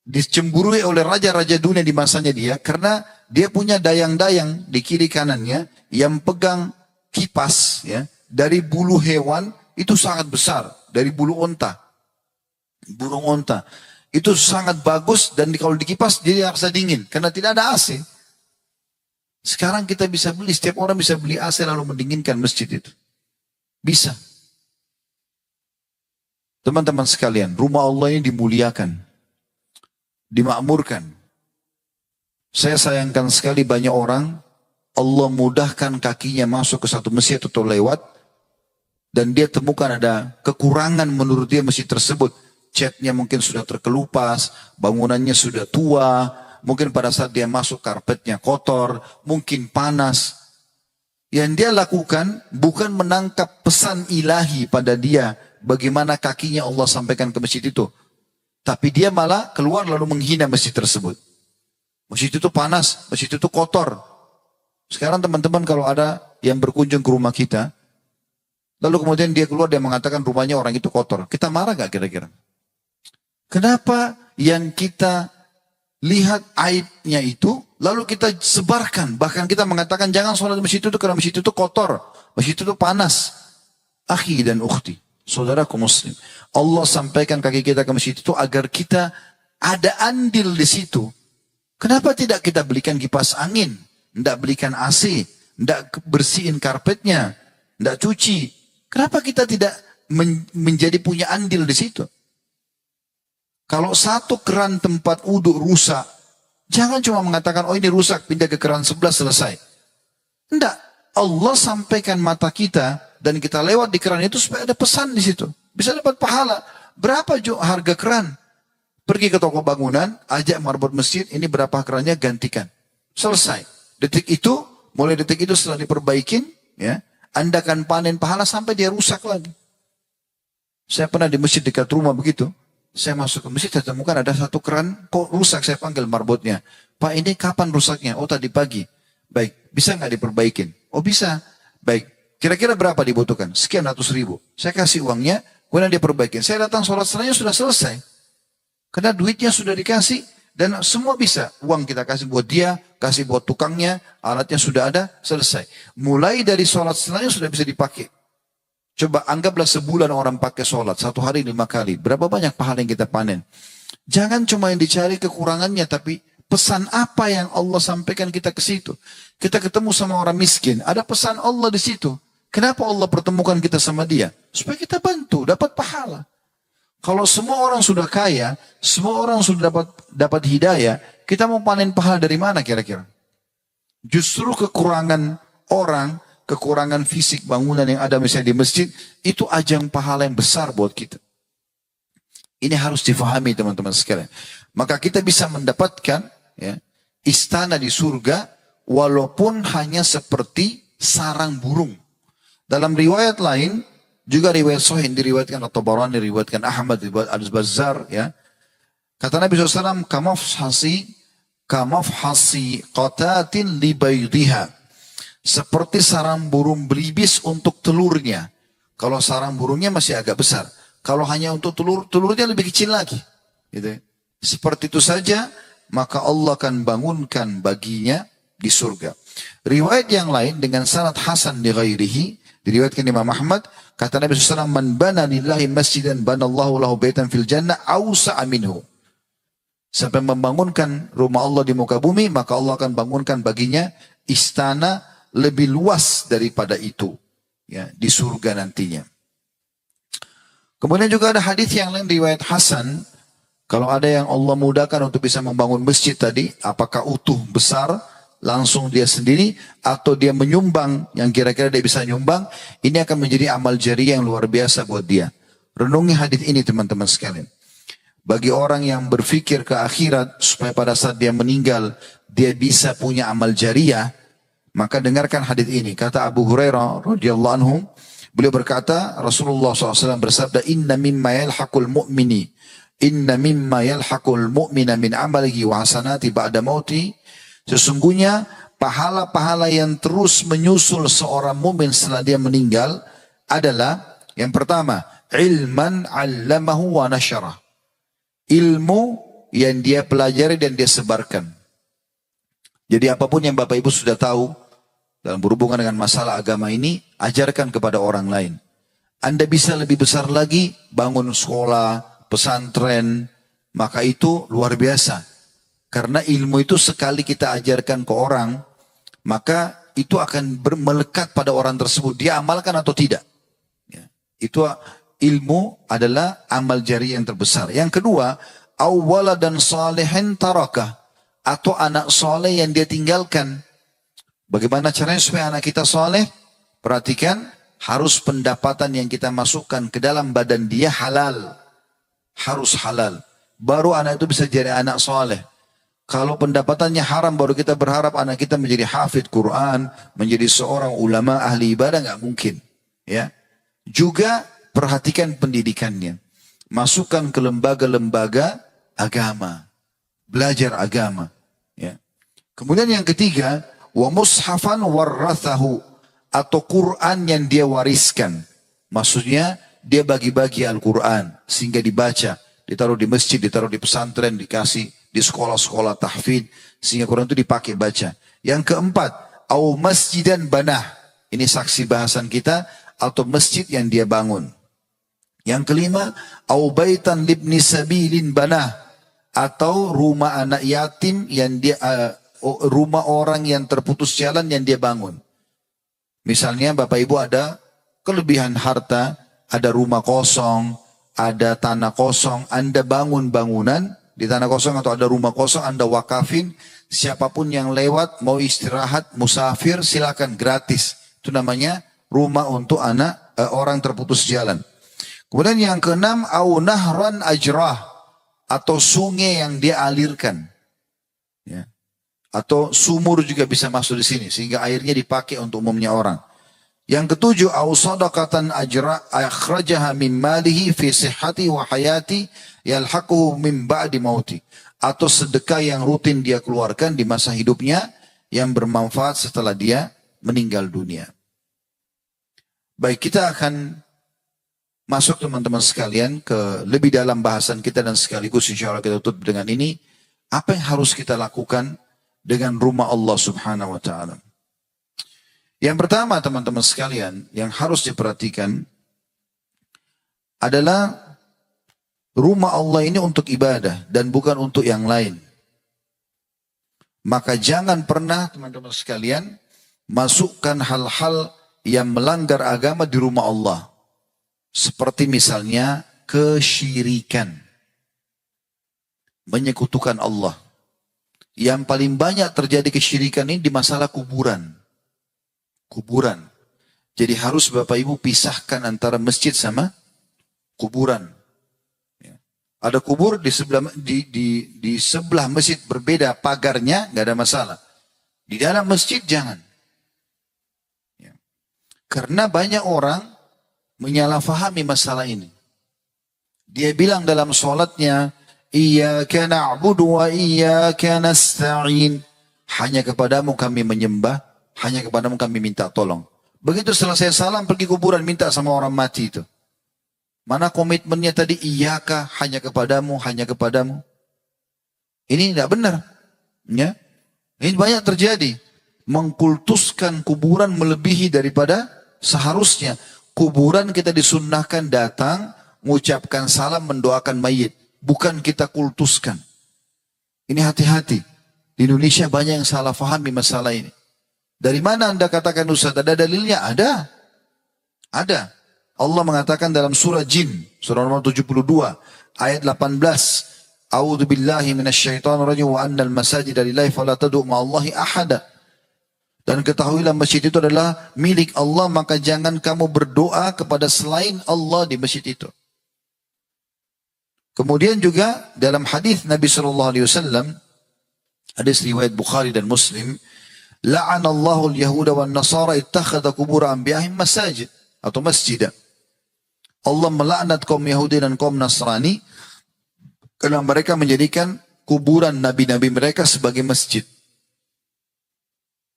dicemburui oleh raja-raja dunia di masanya dia. Karena dia punya dayang-dayang di kiri kanannya yang pegang kipas ya, dari bulu hewan itu sangat besar. Dari bulu onta. Burung onta. Itu sangat bagus dan kalau dikipas dia rasa dingin karena tidak ada AC. Sekarang kita bisa beli, setiap orang bisa beli AC lalu mendinginkan masjid itu. Bisa. Teman-teman sekalian, rumah Allah ini dimuliakan, dimakmurkan. Saya sayangkan sekali banyak orang, Allah mudahkan kakinya masuk ke satu masjid atau lewat, dan dia temukan ada kekurangan menurut dia masjid tersebut. Catnya mungkin sudah terkelupas, bangunannya sudah tua, mungkin pada saat dia masuk karpetnya kotor, mungkin panas. Yang dia lakukan bukan menangkap pesan ilahi pada dia, bagaimana kakinya Allah sampaikan ke masjid itu. Tapi dia malah keluar lalu menghina masjid tersebut. Masjid itu panas, masjid itu kotor. Sekarang teman-teman kalau ada yang berkunjung ke rumah kita, lalu kemudian dia keluar, dia mengatakan rumahnya orang itu kotor. Kita marah gak kira-kira? Kenapa yang kita lihat aibnya itu, lalu kita sebarkan. Bahkan kita mengatakan jangan sholat di masjid itu karena masjid itu kotor. Masjid itu panas. Akhi dan ukhti, saudaraku muslim. Allah sampaikan kaki kita ke masjid itu agar kita ada andil di situ. Kenapa tidak kita belikan kipas angin? Tidak belikan AC? Tidak bersihin karpetnya? Tidak cuci? Kenapa kita tidak menjadi punya andil di situ? Kalau satu keran tempat wudhu rusak, jangan cuma mengatakan, oh ini rusak, pindah ke keran sebelah selesai. Tidak. Allah sampaikan mata kita, dan kita lewat di keran itu supaya ada pesan di situ. Bisa dapat pahala. Berapa harga keran? Pergi ke toko bangunan, ajak marbot masjid, ini berapa kerannya, gantikan. Selesai. Detik itu, mulai detik itu setelah diperbaikin, ya, Anda akan panen pahala sampai dia rusak lagi. Saya pernah di masjid dekat rumah begitu. Saya masuk ke masjid, saya temukan ada satu keran, kok rusak, saya panggil marbotnya. Pak, ini kapan rusaknya? Oh, tadi pagi. Baik, bisa nggak diperbaikin? Oh, bisa. Baik, kira-kira berapa dibutuhkan? Sekian ratus ribu. Saya kasih uangnya, kemudian dia perbaikin. Saya datang sholat setelahnya sudah selesai. Karena duitnya sudah dikasih, dan semua bisa. Uang kita kasih buat dia, kasih buat tukangnya, alatnya sudah ada, selesai. Mulai dari sholat setelahnya sudah bisa dipakai. Coba anggaplah sebulan orang pakai sholat, satu hari 5 kali. Berapa banyak pahala yang kita panen? Jangan cuma yang dicari kekurangannya, tapi pesan apa yang Allah sampaikan kita ke situ. Kita ketemu sama orang miskin, ada pesan Allah di situ. Kenapa Allah pertemukan kita sama dia? Supaya kita bantu, dapat pahala. Kalau semua orang sudah kaya, semua orang sudah dapat hidayah, kita mau panen pahala dari mana kira-kira? Justru kekurangan orang, kekurangan fisik bangunan yang ada misalnya di masjid, itu ajang pahala yang besar buat kita. Ini harus difahami teman-teman sekalian. Maka kita bisa mendapatkan ya, istana di surga, walaupun hanya seperti sarang burung. Dalam riwayat lain, juga riwayat sahih yang diriwayatkan At-Tabarani, diriwayatkan Ahmad, diriwayatkan Al-Bazzar, ya. Kata Nabi SAW, kamafhasi qatatin libaydiha. Seperti sarang burung belibis untuk telurnya. Kalau sarang burungnya masih agak besar. Kalau hanya untuk telurnya lebih kecil lagi. Gitu. Seperti itu saja, maka Allah akan bangunkan baginya di surga. Riwayat yang lain dengan sanad hasan di ghairihi, diriwayatkan Imam Ahmad, kata Nabi SAW, man bana lillahi masjidan banallahu lahu baitan fil jannah awsa'a minhu. Sampai membangunkan rumah Allah di muka bumi, maka Allah akan bangunkan baginya istana lebih luas daripada itu, ya, di surga nantinya. Kemudian juga ada hadis yang lain riwayat Hasan, kalau ada yang Allah mudahkan untuk bisa membangun masjid tadi, apakah utuh besar langsung dia sendiri atau dia menyumbang yang kira-kira dia bisa nyumbang, ini akan menjadi amal jariah yang luar biasa buat dia. Renungi hadis ini teman-teman sekalian. Bagi orang yang berpikir ke akhirat supaya pada saat dia meninggal dia bisa punya amal jariah, maka dengarkan hadis ini. Kata Abu Hurairah radhiyallahu anhu, Beliau berkata, Rasulullah SAW bersabda, Inna mimma yalhaqul mu'mina min amalihi wa hasanati ba'da mauti. Sesungguhnya pahala-pahala yang terus menyusul seorang mukmin setelah dia meninggal adalah yang pertama, ilman 'allamahu wa nasyarah. Ilmu yang dia pelajari dan dia sebarkan. Jadi apapun yang Bapak Ibu sudah tahu dalam berhubungan dengan masalah agama ini, ajarkan kepada orang lain. Anda bisa lebih besar lagi, bangun sekolah, pesantren, maka itu luar biasa. Karena ilmu itu sekali kita ajarkan ke orang, maka itu akan melekat pada orang tersebut. Dia amalkan atau tidak. Ya. Itu ilmu adalah amal jari yang terbesar. Yang kedua, awwala dan salihin tarakah. Atau anak soleh yang dia tinggalkan. Bagaimana caranya supaya anak kita soleh? Perhatikan, harus pendapatan yang kita masukkan ke dalam badan dia halal. Harus halal. Baru anak itu bisa jadi anak soleh. Kalau pendapatannya haram, baru kita berharap anak kita menjadi hafidh Quran, menjadi seorang ulama ahli ibadah, nggak mungkin. Ya. Juga perhatikan pendidikannya. Masukkan ke lembaga-lembaga agama. Belajar agama. Ya. Kemudian yang ketiga, wa mushafan warrathahu, atau Quran yang dia wariskan. Maksudnya dia bagi-bagi Al-Quran sehingga dibaca, ditaruh di masjid, ditaruh di pesantren, dikasih di sekolah-sekolah tahfidz sehingga Quran itu dipakai baca. Yang keempat, au masjidan banah. Ini saksi bahasan kita, atau masjid yang dia bangun. Yang kelima, au baitan libni sabilin banah, atau rumah anak yatim yang dia rumah orang yang terputus jalan yang dia bangun. Misalnya Bapak Ibu ada kelebihan harta, ada rumah kosong, ada tanah kosong, Anda bangun bangunan di tanah kosong atau ada rumah kosong, Anda wakafin, siapapun yang lewat mau istirahat, musafir, silakan gratis. Itu namanya rumah untuk anak orang terputus jalan. Kemudian yang keenam, au nahran ajrah, atau sungai yang dia alirkan. Ya. Atau sumur juga bisa masuk di sini sehingga airnya dipakai untuk umumnya orang. Yang ketujuh, au sadaqatan ajra akhrajaha min malihi fi sihhati wa hayati yalhaquhu min ba'di mauti, atau sedekah yang rutin dia keluarkan di masa hidupnya yang bermanfaat setelah dia meninggal dunia. Baik, kita akan masuk teman-teman sekalian ke lebih dalam bahasan kita dan sekaligus insyaallah kita tutup dengan ini. Apa yang harus kita lakukan dengan rumah Allah Subhanahu wa taala? Yang pertama teman-teman sekalian yang harus diperhatikan adalah rumah Allah ini untuk ibadah dan bukan untuk yang lain. Maka jangan pernah teman-teman sekalian masukkan hal-hal yang melanggar agama di rumah Allah. Seperti misalnya kesyirikan. Menyekutukan Allah. Yang paling banyak terjadi kesyirikan ini di masalah kuburan. Kuburan. Jadi harus Bapak Ibu pisahkan antara masjid sama kuburan. Ya. Ada kubur di sebelah masjid berbeda pagarnya, nggak ada masalah. Di dalam masjid jangan. Ya. Karena banyak orang menyalahfahami masalah ini. Dia bilang dalam sholatnya, Iyyaka na'budu wa iyyaka nasta'in. Hanya kepadamu kami menyembah, hanya kepadamu kami minta tolong. Begitu selesai salam pergi kuburan minta sama orang mati itu. Mana komitmennya tadi, iyyaka, hanya kepadamu, hanya kepadamu. Ini tidak benar. Ya. Ini banyak terjadi. Mengkultuskan kuburan melebihi daripada seharusnya. Kuburan kita disunnahkan datang, mengucapkan salam, mendoakan mayit. Bukan kita kultuskan. Ini hati-hati. Di Indonesia banyak yang salah fahami masalah ini. Dari mana Anda katakan Ustaz? Ada dalilnya? Ada. Ada. Allah mengatakan dalam surah Jin, surah nomor 72, ayat 18. A'udzu billahi minasyaitonir rajim wa annal masajida lillahi fala tad'u ma'allahi ahada. Dan ketahuilah masjid itu adalah milik Allah, maka jangan kamu berdoa kepada selain Allah di masjid itu. Kemudian juga dalam hadis Nabi SAW, hadis riwayat Bukhari dan Muslim, la'anallahu al-yahuda wan nasara ittakhadha qubur anbiya'ihim masajid. atau masjid. Allah melaknat kaum Yahudi dan kaum Nasrani karena mereka menjadikan kuburan nabi-nabi mereka sebagai masjid.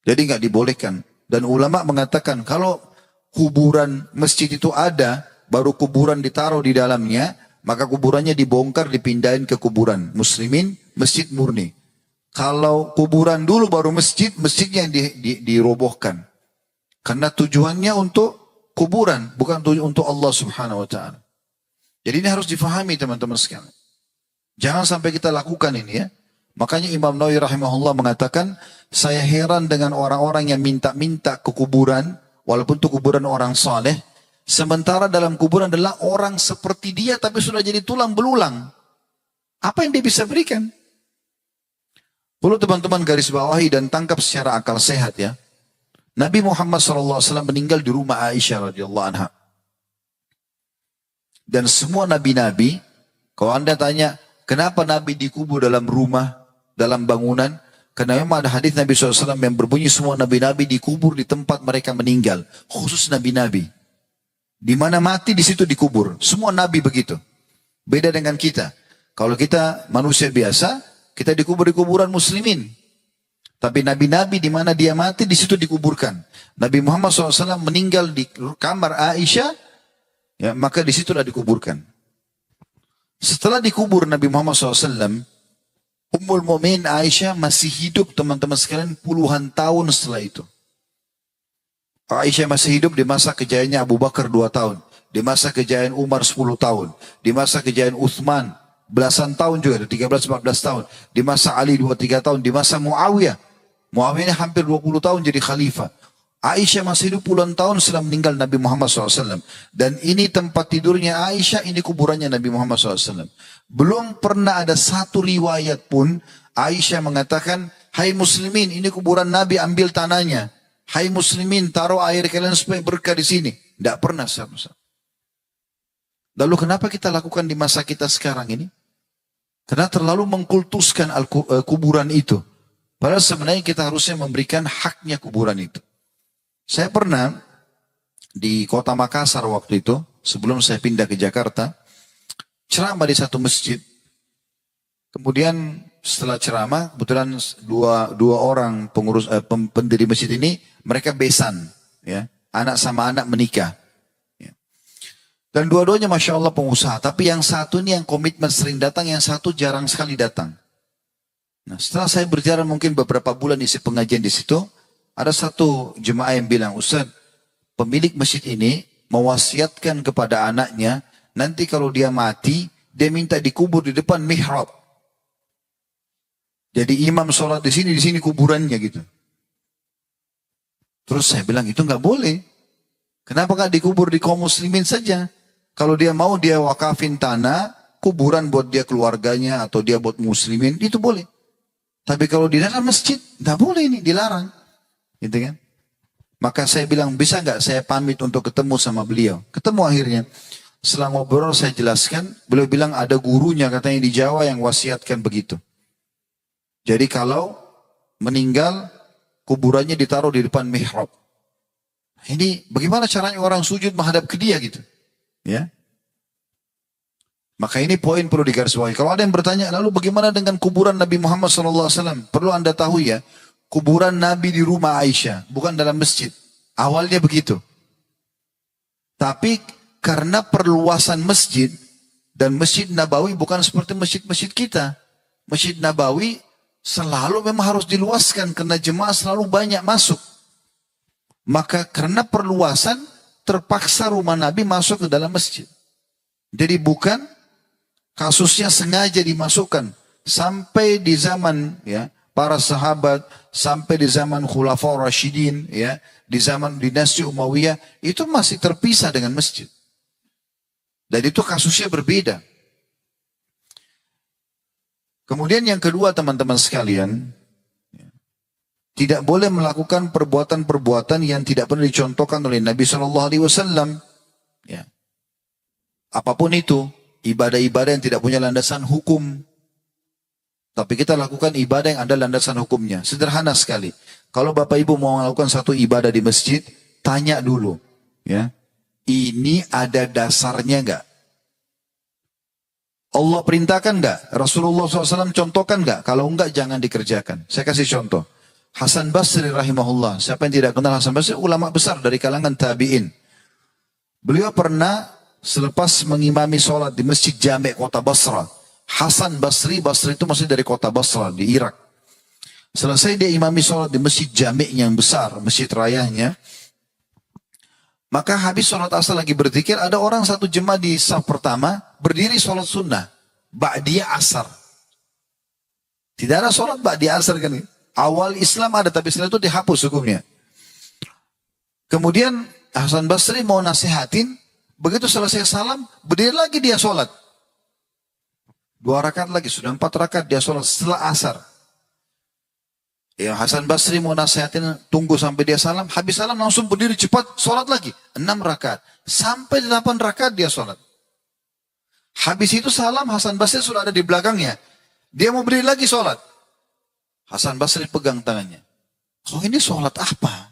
Jadi nggak dibolehkan. Dan ulama mengatakan kalau kuburan masjid itu ada, baru kuburan ditaruh di dalamnya, maka kuburannya dibongkar, dipindahin ke kuburan muslimin, masjid murni. Kalau kuburan dulu baru masjid, masjidnya yang dirobohkan. Karena tujuannya untuk kuburan, bukan untuk Allah subhanahu wa ta'ala. Jadi ini harus difahami teman-teman sekalian. Jangan sampai kita lakukan ini ya. Makanya Imam Nawawi rahimahullah mengatakan, saya heran dengan orang-orang yang minta-minta ke kuburan, walaupun itu kuburan orang saleh, sementara dalam kuburan adalah orang seperti dia, tapi sudah jadi tulang belulang. Apa yang dia bisa berikan? Perlu teman-teman garis bawahi dan tangkap secara akal sehat ya. Nabi Muhammad SAW meninggal di rumah Aisyah radhiyallahu anha. Dan semua nabi-nabi, kalau anda tanya, kenapa Nabi dikubur dalam rumah, dalam bangunan? Karena memang ada hadis Nabi SAW yang berbunyi semua nabi-nabi dikubur di tempat mereka meninggal. Khusus nabi-nabi. Di mana mati di situ dikubur. Semua nabi begitu. Beda dengan kita. Kalau kita manusia biasa, kita dikubur di kuburan muslimin. Tapi nabi-nabi di mana dia mati di situ dikuburkan. Nabi Muhammad SAW meninggal di kamar Aisyah, ya, maka di situlah dikuburkan. Setelah dikubur Nabi Muhammad SAW, Ummul Mu'minin Aisyah masih hidup teman-teman sekalian puluhan tahun setelah itu. Aisyah masih hidup di masa kejayaannya Abu Bakar 2 tahun. Di masa kejayaan Umar 10 tahun. Di masa kejayaan Uthman belasan tahun juga, 13-14 tahun. Di masa Ali 2-3 tahun. Di masa Muawiyah. Muawiyah ini hampir 20 tahun jadi khalifah. Aisyah masih hidup puluhan tahun setelah meninggal Nabi Muhammad SAW. Dan ini tempat tidurnya Aisyah, ini kuburannya Nabi Muhammad SAW. Belum pernah ada satu riwayat pun Aisyah mengatakan, hai muslimin, ini kuburan Nabi, ambil tanahnya. Hai muslimin, taruh air kalian supaya berkah di sini. Tidak pernah sama. Lalu kenapa kita lakukan di masa kita sekarang ini? Karena terlalu mengkultuskan kuburan itu. Padahal sebenarnya kita harusnya memberikan haknya kuburan itu. Saya pernah di kota Makassar waktu itu, sebelum saya pindah ke Jakarta, ceramah di satu masjid. Kemudian setelah ceramah, kebetulan dua orang pengurus pendiri masjid ini, mereka besan, ya, anak sama anak menikah. Ya. Dan dua-duanya Masya Allah pengusaha, tapi yang satu ini yang komitmen sering datang, yang satu jarang sekali datang. Nah, setelah saya berjalan mungkin beberapa bulan isi pengajian di situ, ada satu jemaah yang bilang, Ustaz, pemilik masjid ini mewasiatkan kepada anaknya, nanti kalau dia mati, dia minta dikubur di depan mihrab. Jadi imam sholat di sini kuburannya gitu. Terus saya bilang, itu nggak boleh. Kenapa nggak dikubur di kaum muslimin saja? Kalau dia mau dia wakafin tanah, kuburan buat dia keluarganya atau dia buat muslimin, itu boleh. Tapi kalau di dalam masjid, tidak boleh ini, dilarang. Gitu kan? Maka saya bilang, bisa nggak saya pamit untuk ketemu sama beliau? Ketemu akhirnya. Setelah ngobrol saya jelaskan, beliau bilang ada gurunya katanya di Jawa yang wasiatkan begitu. Jadi kalau meninggal, kuburannya ditaruh di depan mihrab. Ini bagaimana caranya orang sujud menghadap ke dia gitu. Ya. Maka ini poin perlu digarisbawahi. Kalau ada yang bertanya, lalu bagaimana dengan kuburan Nabi Muhammad SAW? Perlu anda tahu ya, kuburan Nabi di rumah Aisyah, bukan dalam masjid. Awalnya begitu. Tapi karena perluasan masjid, dan Masjid Nabawi bukan seperti masjid-masjid kita. Masjid Nabawi selalu memang harus diluaskan, karena jemaah selalu banyak masuk. Maka karena perluasan, terpaksa rumah Nabi masuk ke dalam masjid. Jadi bukan kasusnya sengaja dimasukkan sampai di zaman ya para sahabat, sampai di zaman Khulafaur Rasyidin, ya, di zaman dinasti Umayyah itu masih terpisah dengan masjid. Dan itu kasusnya berbeda. Kemudian yang kedua teman-teman sekalian, tidak boleh melakukan perbuatan-perbuatan yang tidak pernah dicontohkan oleh Nabi Shallallahu Alaihi Wasallam. Ya. Apapun itu, ibadah-ibadah yang tidak punya landasan hukum. Tapi kita lakukan ibadah yang ada landasan hukumnya. Sederhana sekali. Kalau Bapak Ibu mau melakukan satu ibadah di masjid, tanya dulu. Ya. Ini ada dasarnya enggak? Allah perintahkan enggak? Rasulullah SAW contohkan enggak? Kalau enggak jangan dikerjakan. Saya kasih contoh. Hasan Basri rahimahullah. Siapa yang tidak kenal Hasan Basri? Ulama besar dari kalangan tabi'in. Beliau pernah selepas mengimami sholat di Masjid Jami' kota Basra. Hasan Basri itu masih dari kota Basra di Irak. Selesai dia imami sholat di Masjid Jami' yang besar, masjid rayanya. Maka habis sholat asar lagi berzikir, ada orang satu jemaah di saf pertama, berdiri sholat sunnah. Ba'diyah asar. Tidak ada sholat ba'diyah asar kan. Awal Islam ada, tapi setelah itu dihapus hukumnya. Kemudian Hasan Basri mau nasihatin, begitu selesai salam, berdiri lagi dia sholat. 2 rakaat lagi, sudah 4 rakaat dia sholat setelah asar. Ya Hasan Basri mau nasihatin, tunggu sampai dia salam, habis salam langsung berdiri cepat, sholat lagi. 6 rakaat, sampai 8 rakaat dia sholat. Habis itu salam, Hasan Basri sudah ada di belakangnya. Dia mau berdiri lagi sholat. Hasan Basri pegang tangannya. Oh ini sholat apa?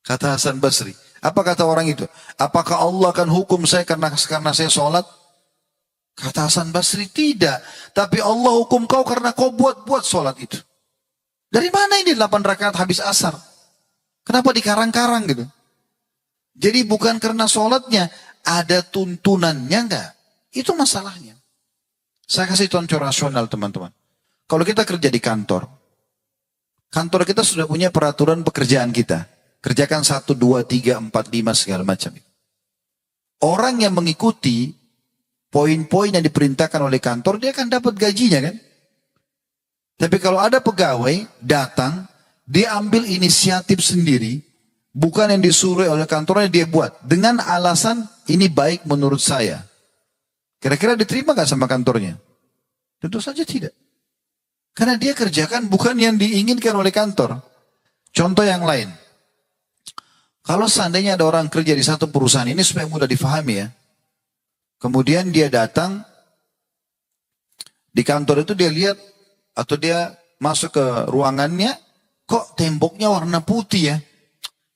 Kata Hasan Basri. Apa kata orang itu? Apakah Allah akan hukum saya karena saya sholat? Kata Hasan Basri, tidak. Tapi Allah hukum kau karena kau buat sholat itu. Dari mana ini 8 rakaat habis asar? Kenapa dikarang-karang gitu? Jadi bukan karena sholatnya, ada tuntunannya enggak? Itu masalahnya. Saya kasih contoh rasional teman-teman. Kalau kita kerja di kantor kita sudah punya peraturan pekerjaan kita. Kerjakan 1, 2, 3, 4, 5 segala macam. Orang yang mengikuti poin-poin yang diperintahkan oleh kantor, dia akan dapat gajinya kan? Tapi kalau ada pegawai datang, dia ambil inisiatif sendiri, bukan yang disuruh oleh kantornya dia buat. Dengan alasan ini baik menurut saya. Kira-kira diterima gak sama kantornya? Tentu saja tidak. Karena dia kerjakan bukan yang diinginkan oleh kantor. Contoh yang lain. Kalau seandainya ada orang kerja di satu perusahaan, ini supaya mudah difahami ya. Kemudian dia datang, di kantor itu dia lihat, atau dia masuk ke ruangannya, kok temboknya warna putih ya?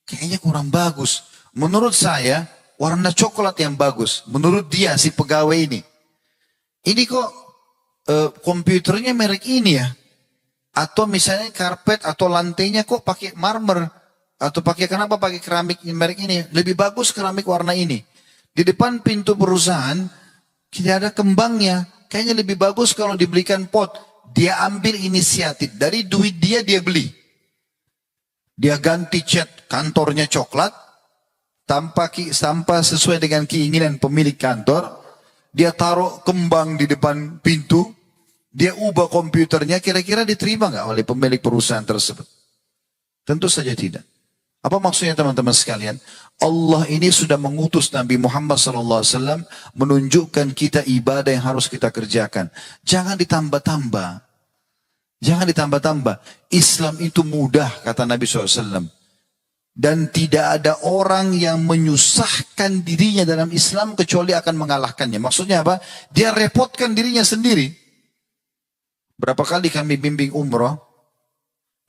Kayaknya kurang bagus. Menurut saya, warna coklat yang bagus. Menurut dia, si pegawai ini. Ini kok komputernya merek ini ya? Atau misalnya karpet atau lantainya kok pakai marmer? Atau kenapa pakai keramik merek ini? Lebih bagus keramik warna ini. Di depan pintu perusahaan, tidak ada kembangnya. Kayaknya lebih bagus kalau dibelikan pot. Dia ambil inisiatif. Dari duit dia beli. Dia ganti cat kantornya coklat. Tanpa sesuai dengan keinginan pemilik kantor. Dia taruh kembang di depan pintu. Dia ubah komputernya. Kira-kira diterima nggak oleh pemilik perusahaan tersebut? Tentu saja tidak. Apa maksudnya teman-teman sekalian? Allah ini sudah mengutus Nabi Muhammad SAW menunjukkan kita ibadah yang harus kita kerjakan. Jangan ditambah-tambah. Jangan ditambah-tambah. Islam itu mudah, kata Nabi SAW. Dan tidak ada orang yang menyusahkan dirinya dalam Islam kecuali akan mengalahkannya. Maksudnya apa? Dia repotkan dirinya sendiri. Berapa kali kami bimbing umrah.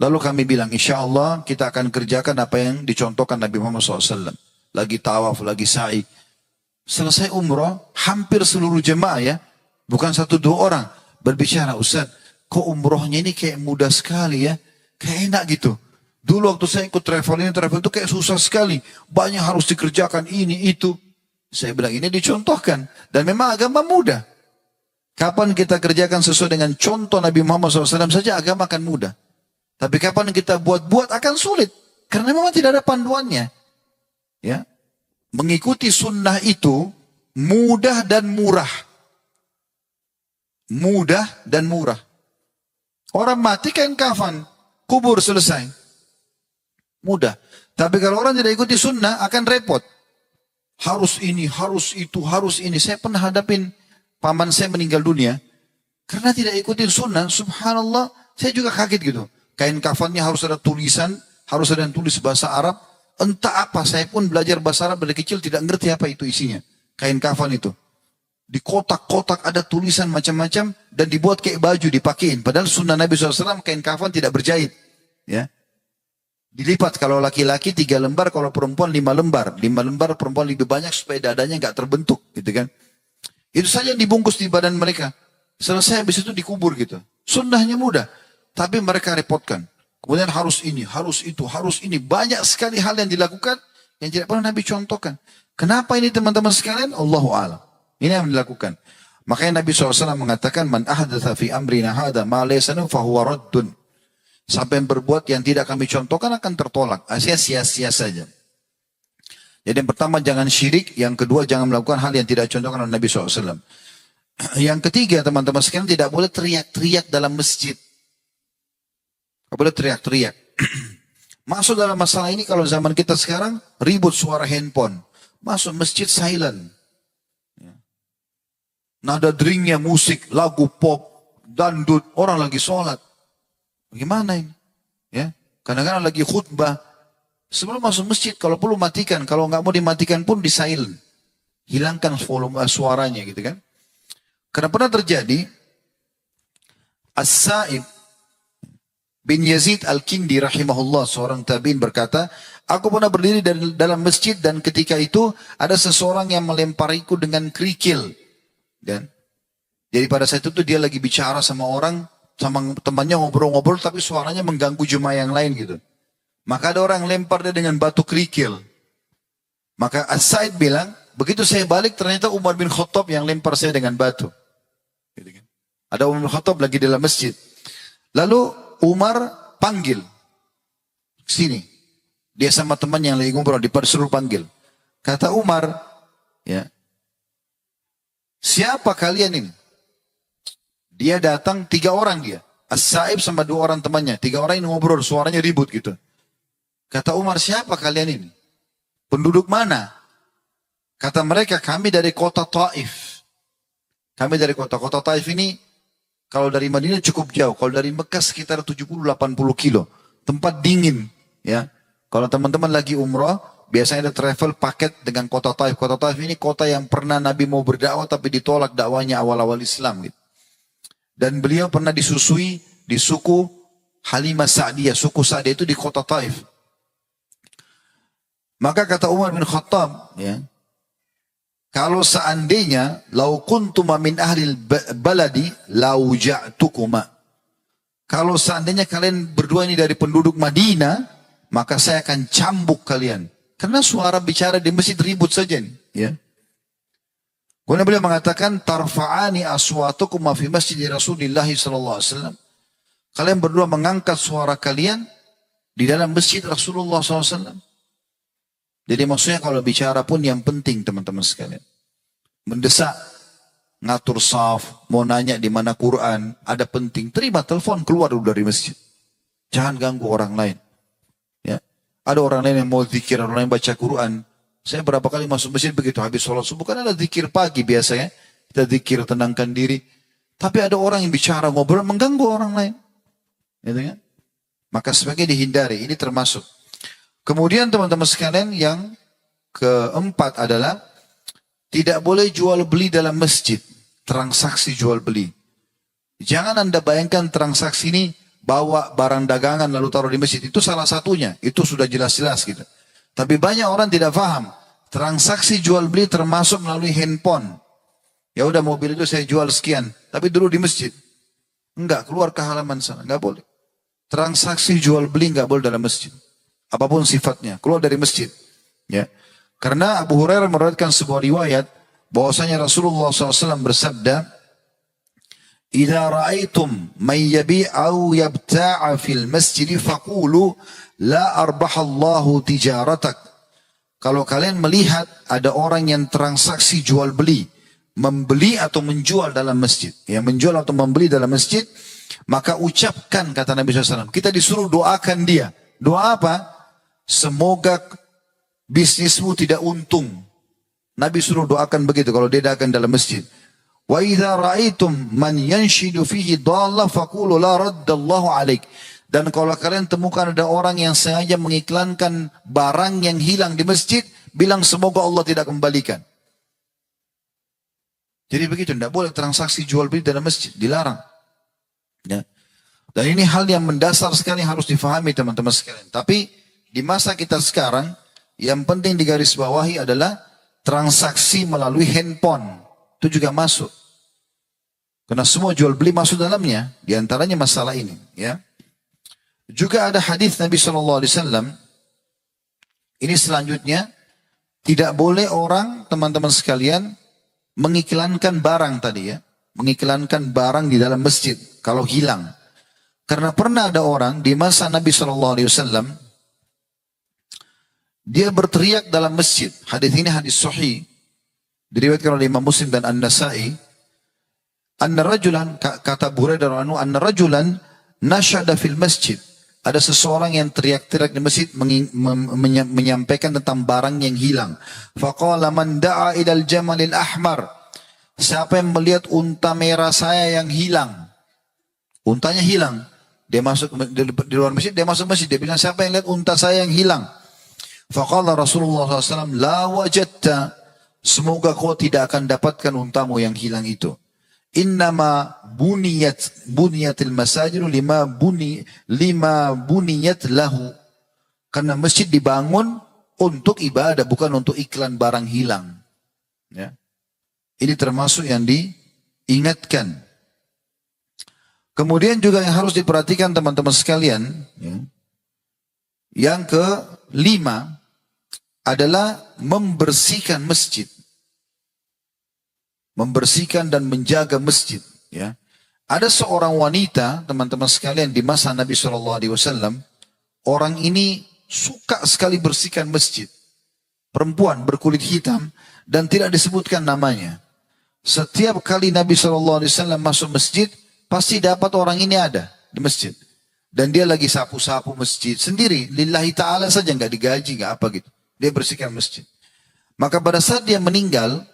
Lalu kami bilang, insya Allah kita akan kerjakan apa yang dicontohkan Nabi Muhammad SAW. Lagi tawaf, lagi sa'i. Selesai umrah, hampir seluruh jemaah ya. Bukan 1, 2 orang. Berbicara, Ustaz, kok umrohnya ini kayak mudah sekali ya. Kayak enak gitu. Dulu waktu saya ikut travel itu kayak susah sekali. Banyak harus dikerjakan ini, itu. Saya bilang, ini dicontohkan. Dan memang agama mudah. Kapan kita kerjakan sesuai dengan contoh Nabi Muhammad SAW saja, agama akan mudah. Tapi kapan kita buat-buat akan sulit. Karena memang tidak ada panduannya. Ya, mengikuti sunnah itu mudah dan murah. Mudah dan murah. Orang mati kain kafan. Kubur selesai. Mudah. Tapi kalau orang tidak ikuti sunnah akan repot. Harus ini, harus itu, harus ini. Saya pernah hadapin paman saya meninggal dunia. Karena tidak ikuti sunnah, subhanallah, saya juga kaget gitu. Kain kafannya harus ada tulisan, harus ada yang tulis bahasa Arab. Entah apa, saya pun belajar bahasa Arab dari kecil tidak ngerti apa itu isinya. Kain kafan itu. Di kotak-kotak ada tulisan macam-macam dan dibuat kayak baju dipakein. Padahal sunnah Nabi SAW kain kafan tidak berjahit. Ya. Dilipat kalau laki-laki 3 lembar, kalau perempuan 5 lembar. 5 lembar perempuan lebih banyak supaya dadanya nggak terbentuk, gitu kan. Itu saja yang dibungkus di badan mereka. Selesai habis itu dikubur gitu. Sunnahnya mudah, tapi mereka repotkan. Kemudian harus ini, harus itu, harus ini. Banyak sekali hal yang dilakukan yang tidak pernah Nabi contohkan. Kenapa ini teman-teman sekalian? Allahu a'lam. Ini yang dilakukan. Makanya Nabi SAW mengatakan, Man ahdatha fi amrina hadha ma laysa minhu fahuwa raddun. Sampai yang berbuat yang tidak kami contohkan akan tertolak. Artinya sia-sia saja. Jadi yang pertama jangan syirik. Yang kedua jangan melakukan hal yang tidak contohkan oleh Nabi SAW. Yang ketiga teman-teman sekalian tidak boleh teriak-teriak dalam masjid. Tidak boleh teriak-teriak. Masuk dalam masalah ini kalau zaman kita sekarang ribut suara handphone. Masuk masjid silent. Nada deringnya musik, lagu pop, dangdut, orang lagi sholat. Bagaimana ini? Ya, kadang-kadang lagi khutbah. Sebelum masuk masjid, kalau perlu matikan. Kalau nggak mau dimatikan pun di silent. Hilangkan volume suaranya gitu kan. Karena pernah terjadi, As-Sa'ib bin Yazid Al-Kindi rahimahullah, seorang tabi'in berkata, aku pernah berdiri dalam masjid dan ketika itu ada seseorang yang melempariku dengan kerikil. Dan jadi pada saat itu dia lagi bicara sama orang, sama temannya ngobrol-ngobrol, tapi suaranya mengganggu jemaah yang lain gitu. Maka ada orang lempar dia dengan batu kerikil. Maka As-Sa'id bilang, begitu saya balik ternyata Umar bin Khattab yang lempar saya dengan batu. Gitu kan. Ada Umar bin Khattab lagi dalam masjid. Lalu Umar panggil. Sini. Dia sama teman yang lagi ngobrol, disuruh panggil. Kata Umar, ya, siapa kalian ini? Dia datang 3 orang dia. As-Sa'ib sama 2 orang temannya. 3 orang ini ngobrol, suaranya ribut gitu. Kata Umar, siapa kalian ini? Penduduk mana? Kata mereka, kami dari kota Taif. Kami dari kota Taif ini, kalau dari Madinah cukup jauh. Kalau dari Mekah sekitar 70-80 kilo. Tempat dingin. Ya. Kalau teman-teman lagi umrah, biasanya ada travel paket dengan kota Taif. Kota Taif ini kota yang pernah Nabi mau berdakwah tapi ditolak dakwanya awal-awal Islam. Gitu. Dan beliau pernah disusui di suku Halimah Sa'diyah. Suku Sa'diyah itu di kota Taif. Maka kata Umar bin Khattab, ya, kalau seandainya lau kuntuma min ahlil baladi lauja'tukuma. Kalau seandainya kalian berdua ini dari penduduk Madinah, maka saya akan cambuk kalian. Karena suara bicara di masjid ribut saja nih, ya. Kemudian beliau mengatakan, tarfa'ani aswatukum fi masjid Rasulullah sallallahu alaihi wasallam. Kalian berdua mengangkat suara kalian di dalam masjid Rasulullah sallallahu alaihi wasallam. Jadi maksudnya kalau bicara pun yang penting teman-teman sekalian. Mendesak, ngatur saf, mau nanya di mana Quran, ada penting, terima telepon, keluar dulu dari masjid. Jangan ganggu orang lain. Ya. Ada orang lain yang mau zikir, orang lain baca Quran. Saya berapa kali masuk masjid begitu habis sholat subuh, kan ada zikir pagi biasanya. Kita zikir tenangkan diri. Tapi ada orang yang bicara ngobrol mengganggu orang lain. Gitu kan? Maka sebaiknya dihindari. Ini termasuk. Kemudian teman-teman sekalian yang keempat adalah tidak boleh jual beli dalam masjid. Transaksi jual beli. Jangan Anda bayangkan transaksi ini bawa barang dagangan lalu taruh di masjid. Itu salah satunya. Itu sudah jelas-jelas gitu. Tapi banyak orang tidak paham. Transaksi jual beli termasuk melalui handphone. Ya udah mobil itu saya jual sekian. Tapi dulu di masjid. Enggak, keluar ke halaman sana. Enggak boleh. Transaksi jual beli enggak boleh dalam masjid. Apapun sifatnya. Keluar dari masjid. Ya. Karena Abu Hurairah meriwayatkan sebuah riwayat. Bahwasanya Rasulullah SAW bersabda. Idza ra'aitum man yabi'u yabta'a fil masjid faqulu la arbahallahu tijaratak. Kalau kalian melihat ada orang yang transaksi jual beli, membeli atau menjual dalam masjid, ya menjual atau membeli dalam masjid, maka ucapkan kata Nabi SAW, kita disuruh doakan dia. Doa apa? Semoga bisnismu tidak untung. Nabi suruh doakan begitu kalau dia dagang dalam masjid. Wa idza ra'aitum man yanshidu fihi dhallah faqulu la raddallahu alaik. Dan kalau kalian temukan ada orang yang sengaja mengiklankan barang yang hilang di masjid, bilang semoga Allah tidak kembalikan. Jadi begitu, tidak boleh transaksi jual beli dalam masjid, dilarang. Ya. Dan ini hal yang mendasar sekali harus difahami teman-teman sekalian. Tapi di masa kita sekarang, yang penting digarisbawahi adalah transaksi melalui handphone. Itu juga masuk. Karena semua jual beli masuk dalamnya. Di antaranya masalah ini. Ya. Juga ada hadis Nabi SAW. Ini selanjutnya. Tidak boleh orang, teman-teman sekalian, mengiklankan barang tadi ya. Mengiklankan barang di dalam masjid. Kalau hilang. Karena pernah ada orang di masa Nabi SAW, dia berteriak dalam masjid. Hadis ini hadis sahih, diriwayatkan oleh Imam Muslim dan An-Nasai. Anna rajulan, kata Buraidah radhiyallahu anhu, anna rajulan nasyada fil masjid. Ada seseorang yang teriak-teriak di masjid menyampaikan tentang barang yang hilang. Faqala man da'a ilal jamalil ahmar. Siapa yang melihat unta merah saya yang hilang? Untanya hilang. Dia masuk di luar masjid, dia masuk masjid. Dia bilang, siapa yang lihat unta saya yang hilang? Faqala Rasulullah SAW, la wajadta. Semoga kau tidak akan dapatkan untamu yang hilang itu. Innama buniyatil masajidu lima buniyat lahu. Karena masjid dibangun untuk ibadah, bukan untuk iklan barang hilang. Ya. Ini termasuk yang diingatkan. Kemudian juga yang harus diperhatikan teman-teman sekalian, ya, yang kelima adalah membersihkan masjid. Membersihkan dan menjaga masjid. Ya. Ada seorang wanita, teman-teman sekalian, di masa Nabi SAW, orang ini suka sekali bersihkan masjid. Perempuan berkulit hitam dan tidak disebutkan namanya. Setiap kali Nabi SAW masuk masjid, pasti dapat orang ini ada di masjid. Dan dia lagi sapu-sapu masjid sendiri. Lillahi ta'ala saja, nggak digaji, nggak apa gitu. Dia bersihkan masjid. Maka pada saat dia meninggal,